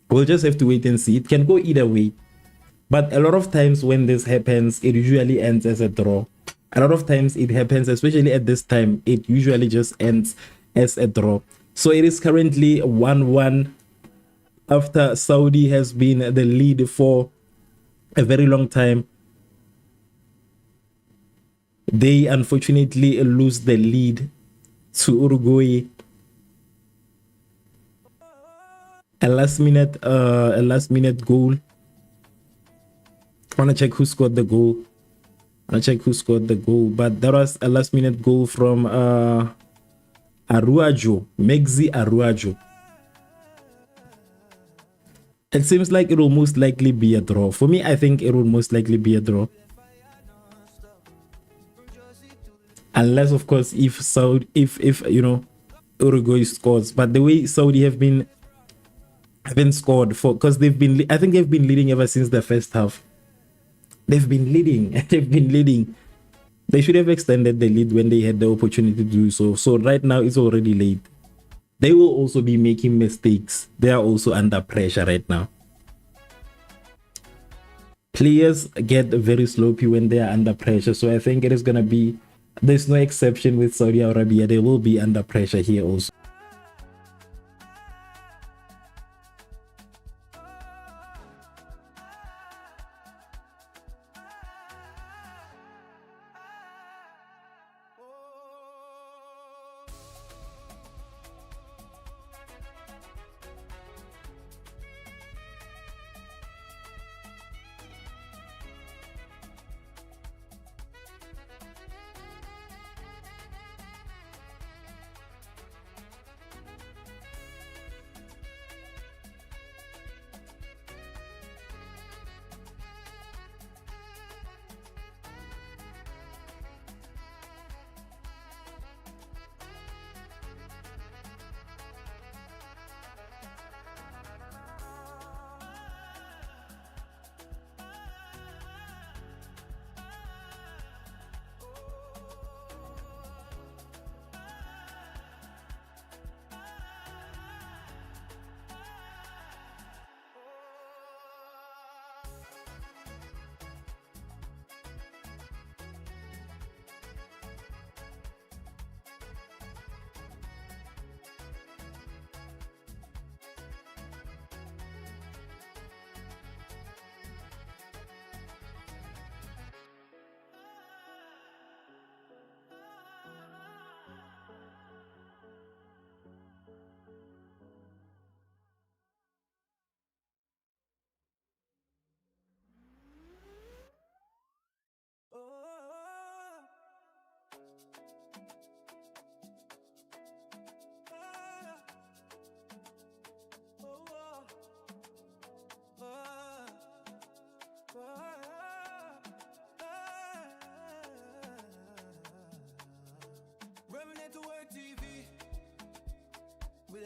[SPEAKER 1] we'll just have to wait and see. It can go either way. But a lot of times when this happens, it usually ends as a draw. A lot of times it happens, especially at this time, it usually just ends as a draw. So it is currently 1-1 after Saudi has been the lead for a very long time. They unfortunately lose the lead to Uruguay. A last minute goal. I want to check who scored the goal. But that was a last minute goal from Aruajo, Megzi Aruajo. It seems like it will most likely be a draw. For me, I think it will most likely be a draw. Unless, of course, if you know, Uruguay scores. But the way Saudi haven't scored because I think they've been leading ever since the first half. They've been leading. They should have extended the lead when they had the opportunity to do so. So right now it's already late. They will also be making mistakes. They are also under pressure right now. Players get very sloppy when they are under pressure. So I think it is going to be, there's no exception with Saudi Arabia. They will be under pressure here also.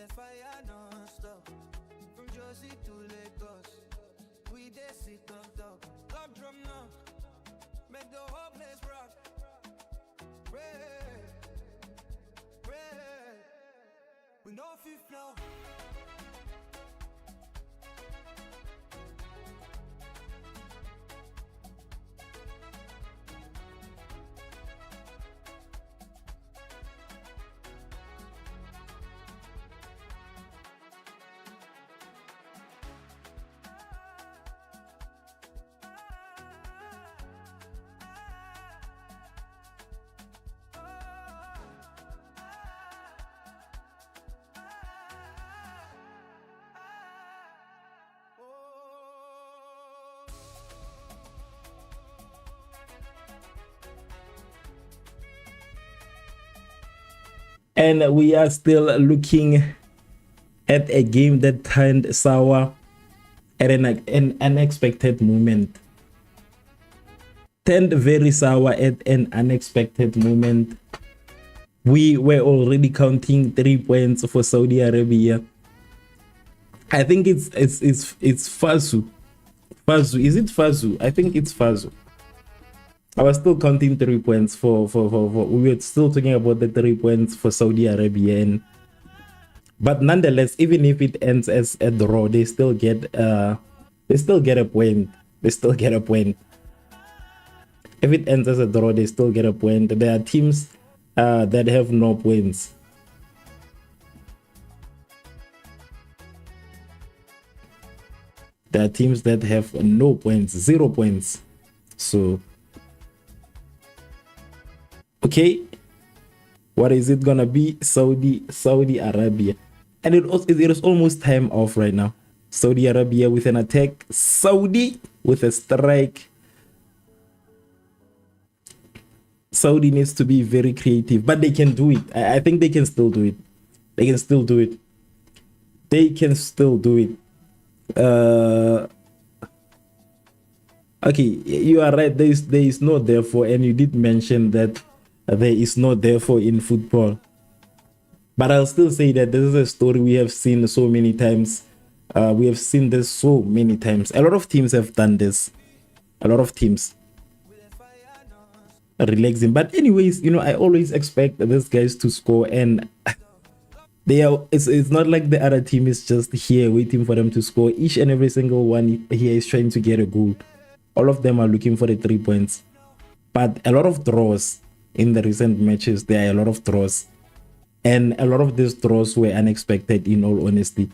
[SPEAKER 2] there's fire non-stop. From Jersey to Lagos, we dey sit on top. Love drum now, make the whole place rock. Pray, pray, we know fifth now.
[SPEAKER 1] And we are still looking at a game that turned sour at an unexpected moment. Turned very sour at an unexpected moment. We were already counting 3 points for Saudi Arabia. I think it's Fazu. Fazu, is it Fazu? I think it's Fazu. I was still counting 3 points for we were still talking about the 3 points for Saudi Arabia, but nonetheless, even if it ends as a draw, they still get a point. They still get a point. If it ends as a draw, they still get a point. There are teams that have no points. There are teams that have no points, 0 points. So okay, what is it gonna be? Saudi Arabia, and it is almost time off right now. Saudi Arabia with an attack, Saudi with a strike. Saudi needs to be very creative, but they can do it. I think they can still do it. They can still do it. They can still do it. Okay, you are right. There is no therefore, and you did mention that there is no therefore in football. But I'll still say that this is a story we have seen so many times. We have seen this so many times. A lot of teams have done this. A lot of teams. Relaxing. But anyways, you know, I always expect these guys to score, and they are. It's not like the other team is just here waiting for them to score. Each and every single one here is trying to get a goal. All of them are looking for the 3 points. But a lot of draws in the recent matches. There are a lot of draws, and a lot of these draws were unexpected, in all honesty.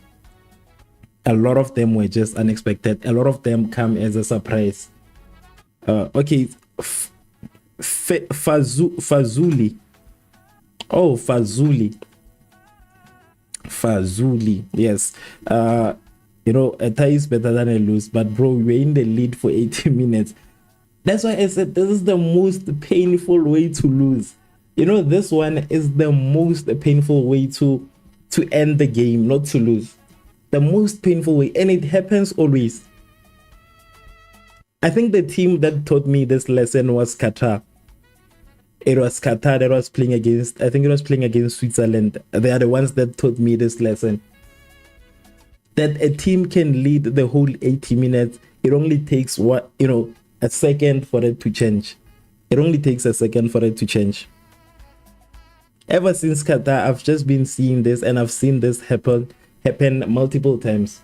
[SPEAKER 1] A lot of them were just unexpected. A lot of them come as a surprise. Okay, Fazuli. Oh, Fazuli, yes. You know, a tie is better than a lose, but bro, we were in the lead for 80 minutes. That's why I said this is the most painful way to lose. You know, this one is the most painful way to end the game, not to lose. The most painful way, and it happens always. I think the team that taught me this lesson was Qatar. It was Qatar that was playing against, I think it was playing against Switzerland. They are the ones that taught me this lesson. That a team can lead the whole 80 minutes. It only takes a second for it to change. It only takes a second for it to change. Ever since Qatar, I've just been seeing this, and I've seen this happen multiple times.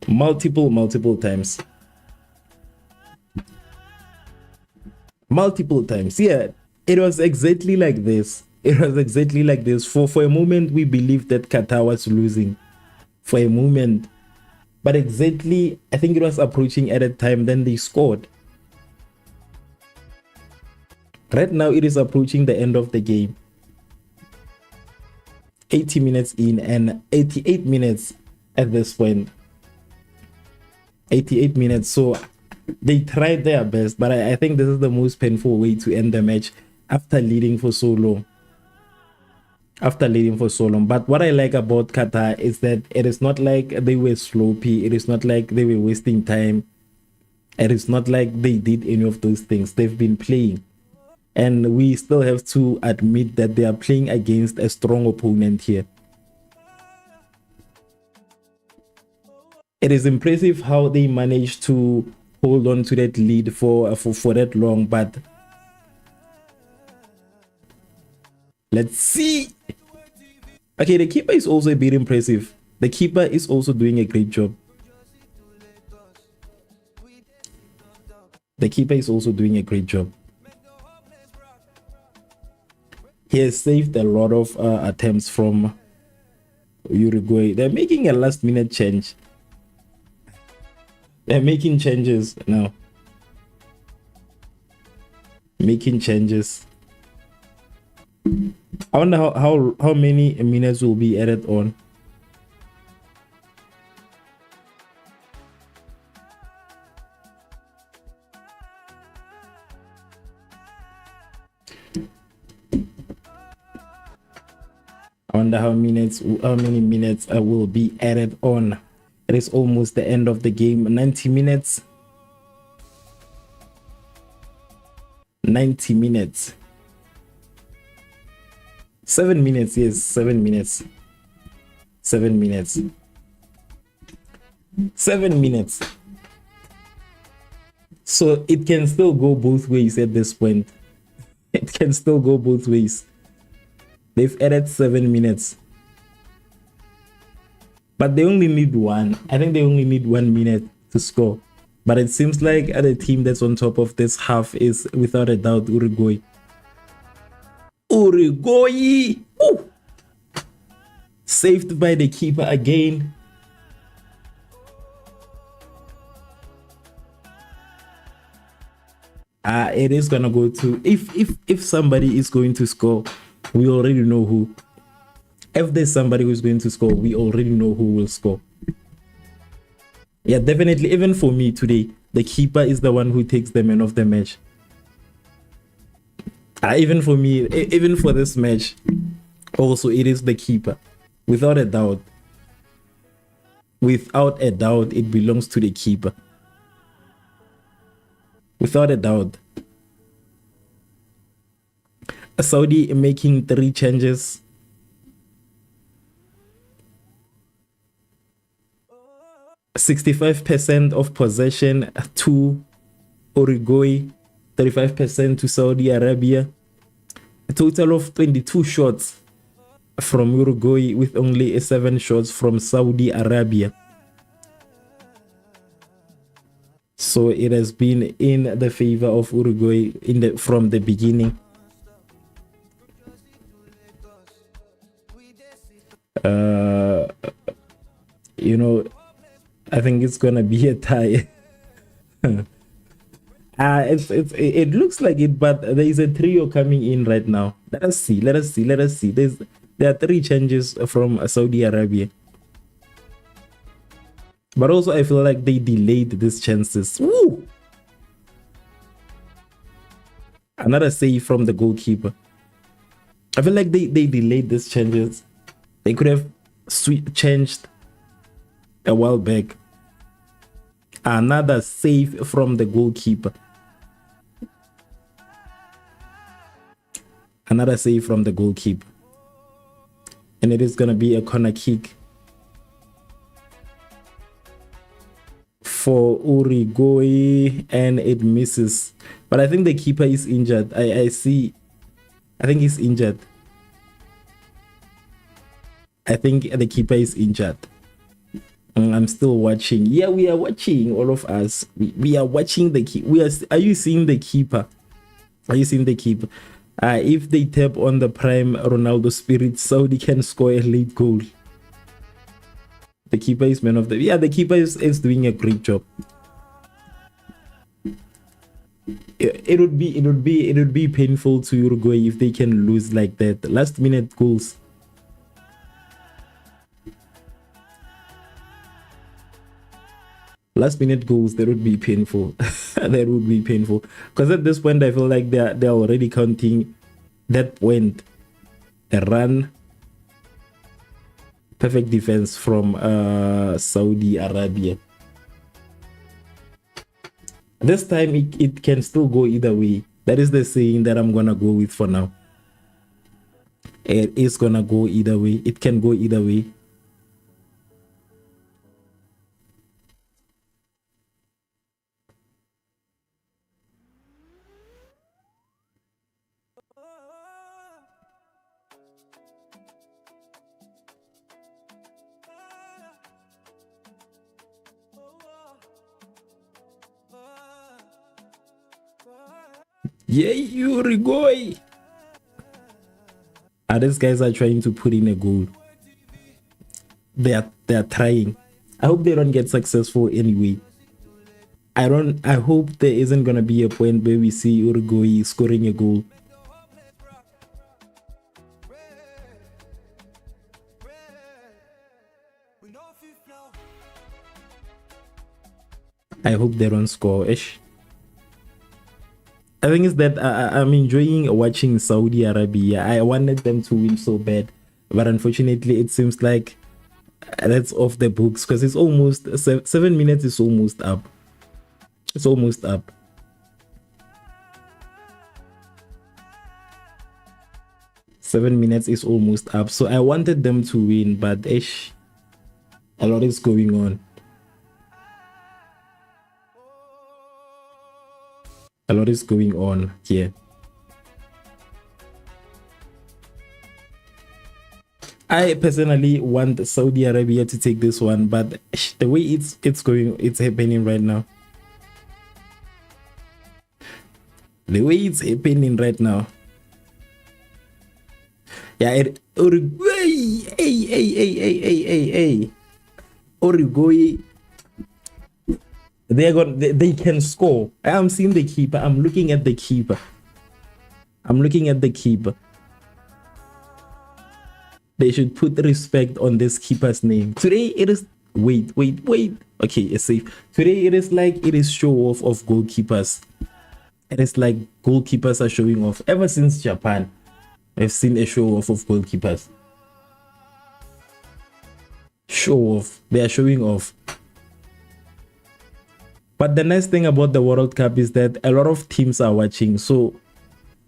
[SPEAKER 1] Multiple times. Multiple times. Yeah, it was exactly like this. It was exactly like this. For a moment, we believed that Qatar was losing. For a moment. But exactly, I think it was approaching at a time, then they scored. Right now, it is approaching the end of the game. 80 minutes in and 88 minutes at this point. 88 minutes. So they tried their best, but I think this is the most painful way to end the match after leading for so long. But what I like about Qatar is that it is not like they were sloppy. It is not like they were wasting time. It is not like they did any of those things. They've been playing. And we still have to admit that they are playing against a strong opponent here. it is impressive how they managed to hold on to that lead for that long. But let's see. Okay, the keeper is also a bit impressive. The keeper is also doing a great job. The keeper is also doing a great job. He has saved a lot of attempts from Uruguay. They're making a last-minute change. They're making changes now. Making changes. I wonder how many minutes will be added on. I wonder how many minutes will be added on. It is almost the end of the game. 90 minutes. 90 minutes. 7 minutes. Yes, 7 minutes. 7 minutes. 7 minutes. So it can still go both ways at this point. It can still go both ways. They've added 7 minutes. But they only need one. I think they only need 1 minute to score. But it seems like the team that's on top of this half is without a doubt Uruguay. Uruguay! Ooh. Saved by the keeper again. It is gonna go to if somebody is going to score, we already know who. If there's somebody who's going to score, we already know who will score. Yeah, definitely. Even for me today, the keeper is the one who takes the man of the match. Even for me, even for this match, also it is the keeper, without a doubt. Without a doubt, it belongs to the keeper. Without a doubt. Saudi making 3 changes. %65% of possession to Uruguay, 35% to Saudi Arabia. A total of 22 shots from Uruguay with only 7 shots from Saudi Arabia. So it has been in the favor of Uruguay from the beginning. You know, I think it's gonna be a tie. It looks like it, but there is a trio coming in right now. Let us see. There are 3 changes from Saudi Arabia. But also I feel like they delayed these chances. Woo! Another save from the goalkeeper. I feel like they delayed these changes. They could have changed a while back. Another save from the goalkeeper. Another save from the goalkeeper. And it is going to be a corner kick for Uruguay, and it misses. But I think the keeper is injured. I think he's injured. I think the keeper is injured. I'm still watching. Yeah, we are watching, all of us. We are watching the keeper. Are you seeing the keeper? Are you seeing the keeper? If they tap on the prime Ronaldo spirit, Saudi can score a late goal. The keeper is man of the... Yeah, the keeper is doing a great job. It would be painful to Uruguay if they can lose like that. Last minute goals. Last minute goals, that would be painful. That would be painful. Because at this point, I feel like they're already counting that point. A run. Perfect defense from Saudi Arabia. This time, it can still go either way. That is the saying that I'm going to go with for now. It is going to go either way. It can go either way. Yeah, URUGUAY. These guys are trying to put in a goal. They are trying. I hope they don't get successful anyway. I hope there isn't gonna be a point where we see Uruguay scoring a goal. I hope they don't score. Ish. I think it's that I'm enjoying watching Saudi Arabia. I wanted them to win so bad, but unfortunately, it seems like that's off the books because it's almost 7 minutes. Is almost up. It's almost up. Seven minutes is almost up. So I wanted them to win, but ish, a lot is going on. A lot is going on here. I personally want Saudi Arabia to take this one, but the way it's happening right now. The way it's happening right now. Yeah, Uruguay. Hey. Uruguay. They can score. I'm seeing the keeper. I'm looking at the keeper. They should put respect on this keeper's name. Today it is wait. Okay, it's safe. Today it is show off of goalkeepers. It is like goalkeepers are showing off. Ever since Japan, I've seen a show off of goalkeepers. Show off. They are showing off. But the nice thing about the World Cup is that a lot of teams are watching. So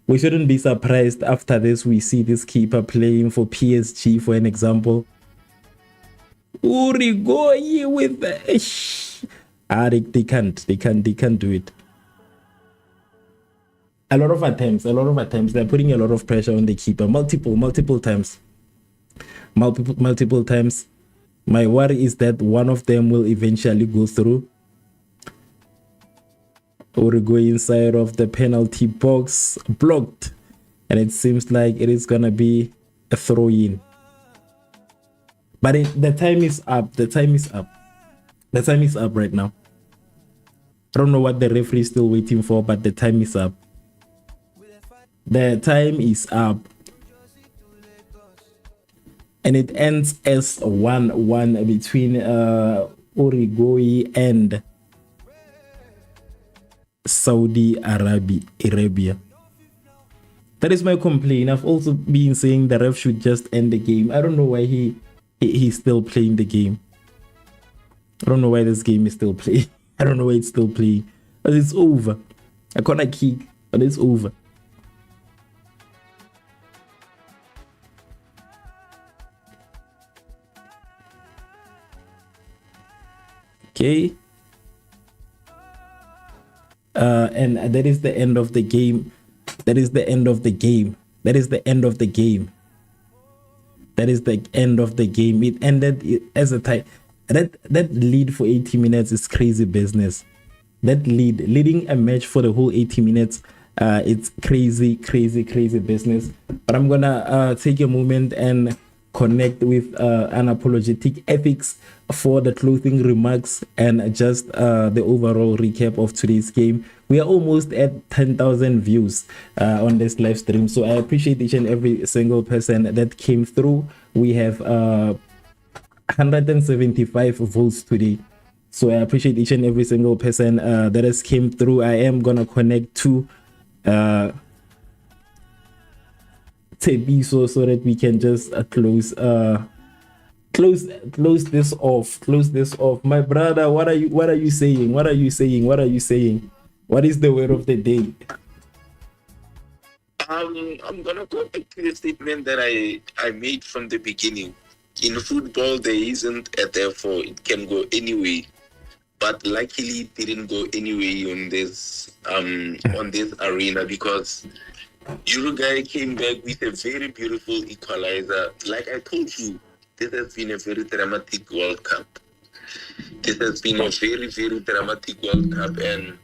[SPEAKER 1] we shouldn't be surprised after this we see this keeper playing for PSG, for an example. Uruguay with the... they can't do it. A lot of attempts, they're putting a lot of pressure on the keeper, multiple times. My worry is that one of them will eventually go through. Uruguay inside of the penalty box, blocked, and it seems like it is gonna be a throw-in. But the time is up. The time is up right now. I don't know what the referee is still waiting for, but the time is up. The time is up. And it ends as 1-1 between Uruguay and Saudi Arabia. That is my complaint. I've also been saying the ref should just end the game. I don't know why he's still playing the game. I don't know why this game is still playing. I don't know why it's still playing. But it's over. A corner kick, but it's over. Okay. And that is the end of the game. That is the end of the game. That is the end of the game. That is the end of the game. It ended as a tie. That lead for 80 minutes is crazy business. That leading a match for the whole 80 minutes, it's crazy business. But I'm gonna take a moment and connect with Unapologetic Ethics for the closing remarks and just the overall recap of today's game. We are almost at 10,000 views on this live stream, so I appreciate each and every single person that came through. We have 175 votes today, so I appreciate each and every single person that has came through. I am gonna connect to Tebiso so that we can just close this off. My brother, what are you saying? What is the word of the day?
[SPEAKER 3] I'm gonna go back to the statement that I made from the beginning. In football, there isn't a therefore. It can go anyway, but luckily it didn't go anyway on this arena because Uruguay came back with a very beautiful equalizer. Like I told you, this has been a very dramatic World Cup. This has been a very, very dramatic World Cup, and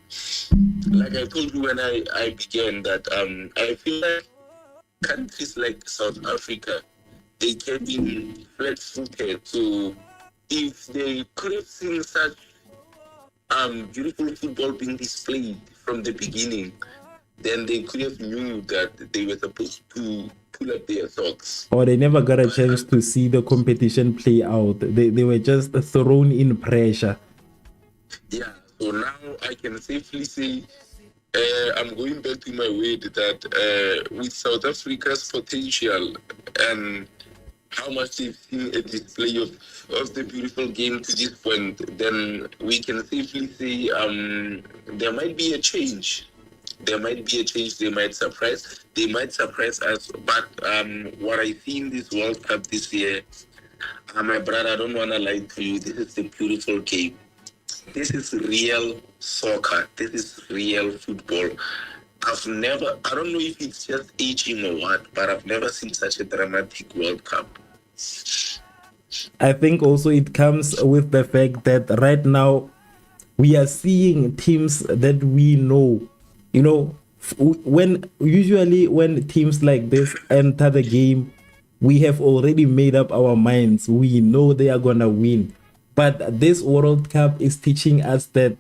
[SPEAKER 3] like I told you when I began that I feel like countries like South Africa, they can be flat-footed. So if they could have seen such beautiful football being displayed from the beginning, then they could have knew that they were supposed to pull up their socks.
[SPEAKER 1] Or they never got a chance to see the competition play out. They were just thrown in pressure.
[SPEAKER 3] Yeah, so now I can safely say I'm going back to my word that with South Africa's potential and how much they've seen a display of the beautiful game to this point, then we can safely say there might be a change. There might be a change. They might surprise us. But what I see in this World Cup this year, my brother, I don't want to lie to you. This is a beautiful game. This is real soccer. This is real football. I don't know if it's just aging or what, but I've never seen such a dramatic World Cup.
[SPEAKER 1] I think also it comes with the fact that right now we are seeing teams that we know. You know, when teams like this enter the game, we have already made up our minds. We know they are gonna win. But this World Cup is teaching us that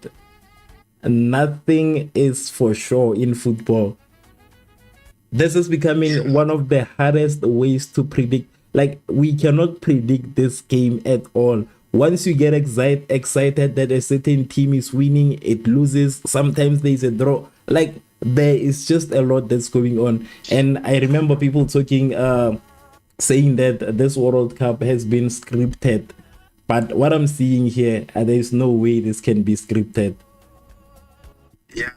[SPEAKER 1] nothing is for sure in football. This is becoming one of the hardest ways to predict. Like, we cannot predict this game at all. Once you get excited that a certain team is winning, it loses. Sometimes there's a draw. Like, there is just a lot that's going on. And I remember people talking, saying that this World Cup has been scripted. But what I'm seeing here, there's no way this can be scripted.
[SPEAKER 3] Yeah,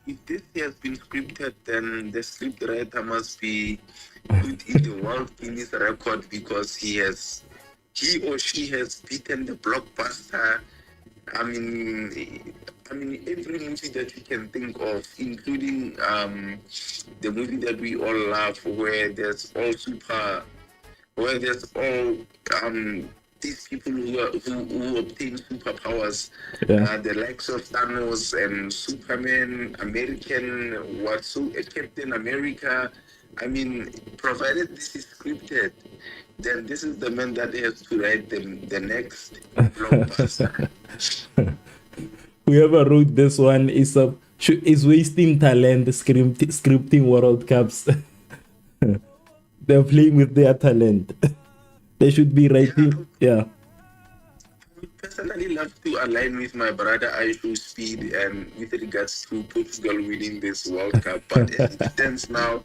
[SPEAKER 3] if this has been scripted, then the scriptwriter must be put in the World Guinness record because he or she has beaten the blockbuster. I mean, every movie that you can think of, including the movie that we all love, where there's all these people who obtain superpowers, the likes of Thanos and Superman, Captain America. I mean, provided this is scripted, then this is the man that has to write the next blockbuster.
[SPEAKER 1] Whoever wrote this one is wasting talent scripting World Cups. They're playing with their talent. They should be writing. Yeah.
[SPEAKER 3] I would personally love to align with my brother Aishu Speed and with regards to Portugal winning this World Cup. But as it stands now,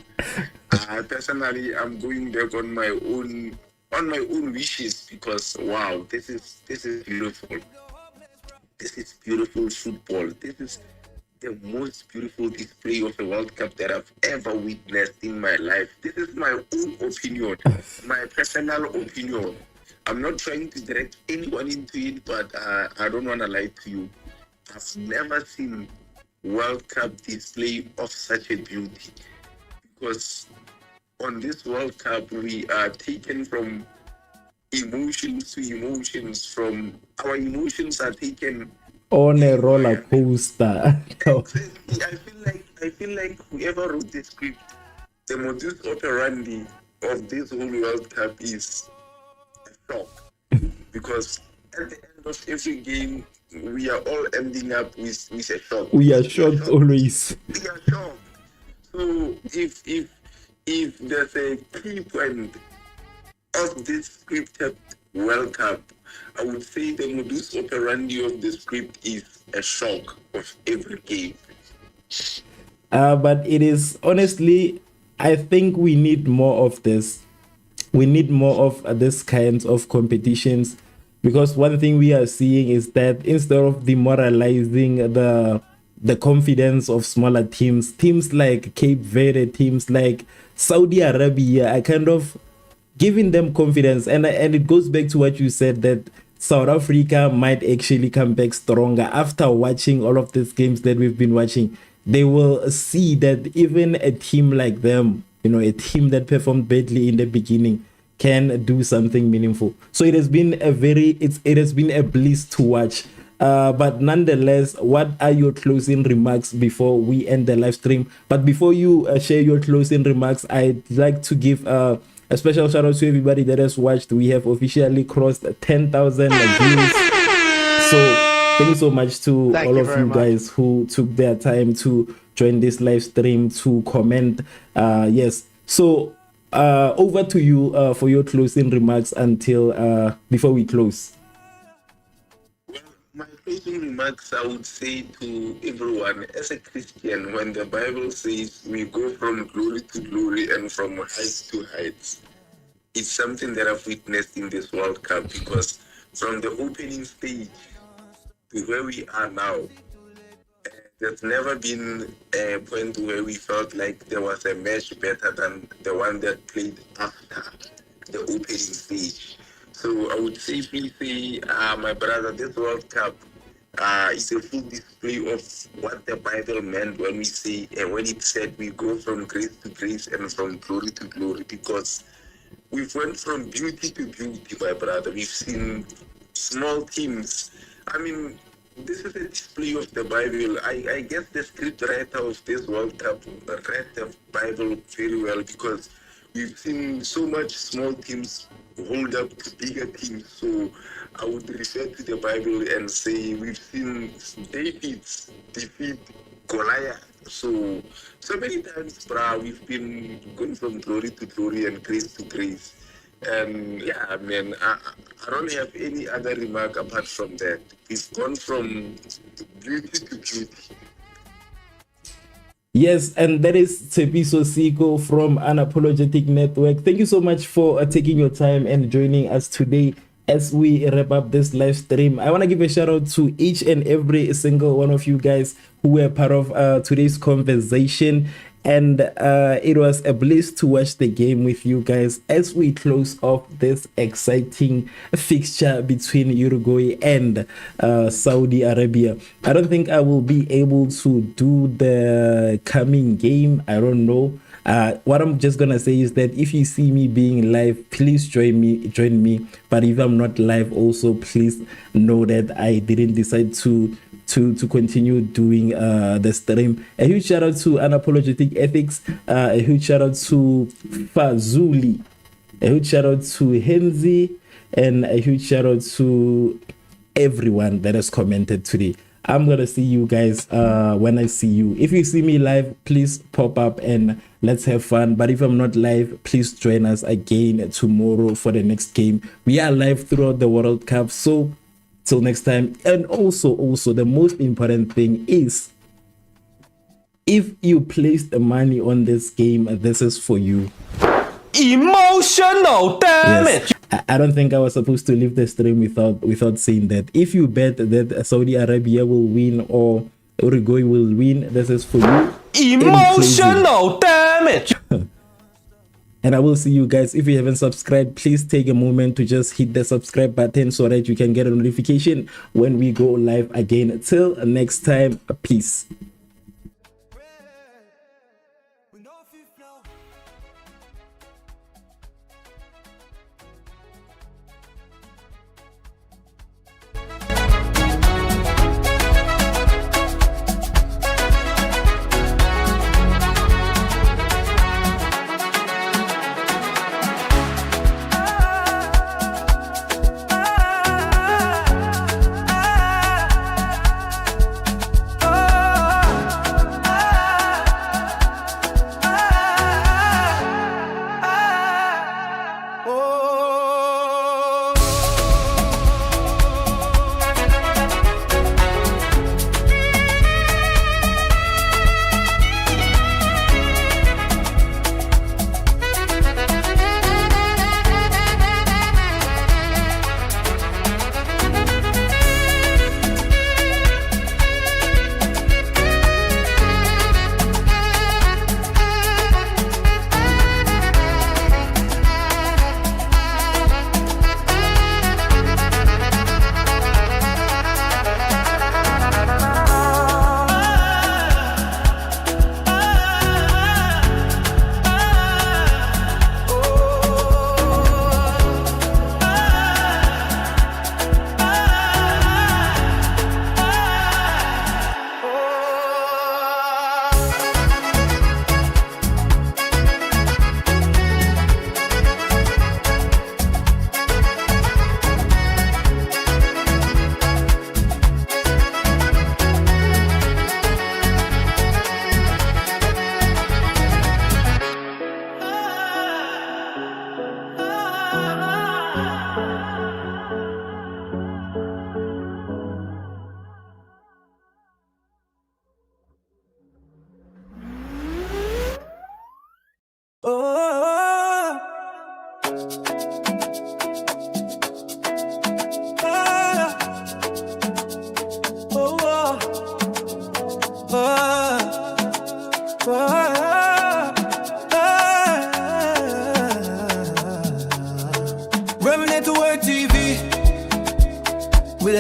[SPEAKER 3] personally, I'm going back on my own wishes because wow, this is beautiful. This is beautiful football. This is the most beautiful display of a World Cup that I've ever witnessed in my life. This is my own opinion, my personal opinion. I'm not trying to direct anyone into it, but I don't want to lie to you. I've never seen World Cup display of such a beauty. Because on this World Cup, we are taken from emotions to emotions. Our emotions are taken
[SPEAKER 1] on a roller coaster.
[SPEAKER 3] Exactly. I feel like whoever wrote the script, the modus operandi of this whole World Cup is a shock. Because at the end of every game, we are all ending up with a shock.
[SPEAKER 1] We are shocked always.
[SPEAKER 3] We are shocked. So if there's a key point of this scripted World Cup, I would say the modus operandi of the script is a shock of every game.
[SPEAKER 1] But it is honestly, I think we need more of this. We need more of this kinds of competitions, because one thing we are seeing is that instead of demoralizing the confidence of smaller teams like Cape Verde, teams like Saudi Arabia are kind of giving them confidence. And it goes back to what you said, that South Africa might actually come back stronger after watching all of these games that we've been watching. They will see that even a team like them, a team that performed badly in the beginning, can do something meaningful. So it has been a bliss to watch But nonetheless, what are your closing remarks before we end the live stream? But before you share your closing remarks, I'd like to give a special shout out to everybody that has watched. We have officially crossed 10,000 views. So thank you so much to all of you guys who took their time to join this live stream, to comment. Yes. So over to you for your closing remarks until before we close.
[SPEAKER 3] Well, my closing remarks, I would say to everyone, as a Christian, when the Bible says we go from glory to glory and from heights to heights, it's something that I've witnessed in this World Cup, because from the opening stage to where we are now, there's never been a point where we felt like there was a match better than the one that played after the opening stage. So I would safely say, my brother, this World Cup is a full display of what the Bible meant when we say, when it said we go from grace to grace and from glory to glory, because we've went from beauty to beauty, my brother. We've seen small teams. I mean, this is a display of the Bible. I guess the script writer of this World Cup read the Bible very well, because we've seen so much small teams hold up to bigger teams. So I would refer to the Bible and say we've seen David's defeat Goliath. So many times, brah, we've been going from glory to glory and grace to grace. And yeah, man, I don't have any other remark apart from that. We've gone from beauty to beauty.
[SPEAKER 1] Yes, and that is Tepiso Siko from Unapologetic Network. Thank you so much for taking your time and joining us today as we wrap up this live stream. I want to give a shout out to each and every single one of you guys who were part of today's conversation. And it was a bliss to watch the game with you guys as we close off this exciting fixture between Uruguay and Saudi Arabia. I don't think I will be able to do the coming game. I don't know. What I'm just gonna say is that if you see me being live, please join me. But if I'm not live also, please know that I didn't decide to continue doing the stream. A huge shout out to Unapologetic Ethics, a huge shout out to Fazuli, a huge shout out to Henzi, and a huge shout out to everyone that has commented today. I'm gonna see you guys when I see you. If you see me live, please pop up and let's have fun. But if I'm not live, please join us again tomorrow for the next game. We are live throughout the World Cup, so till next time. And also the most important thing is, if you place the money on this game, this is for you.
[SPEAKER 4] Emotional damage.
[SPEAKER 1] Yes. I don't think I was supposed to leave the stream without saying that. If you bet that Saudi Arabia will win or Uruguay will win, this is for you.
[SPEAKER 4] Emotional damage.
[SPEAKER 1] And I will see you guys. If you haven't subscribed, please take a moment to just hit the subscribe button so that you can get a notification when we go live again. Till next time, peace.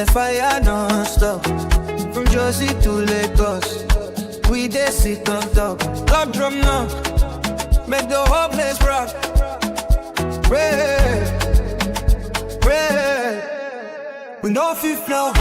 [SPEAKER 2] there's fire non-stop. From Jersey to Lagos, we dey sit on top. Lock drum now, make the whole place rock. Pray, pray. We know fifth now.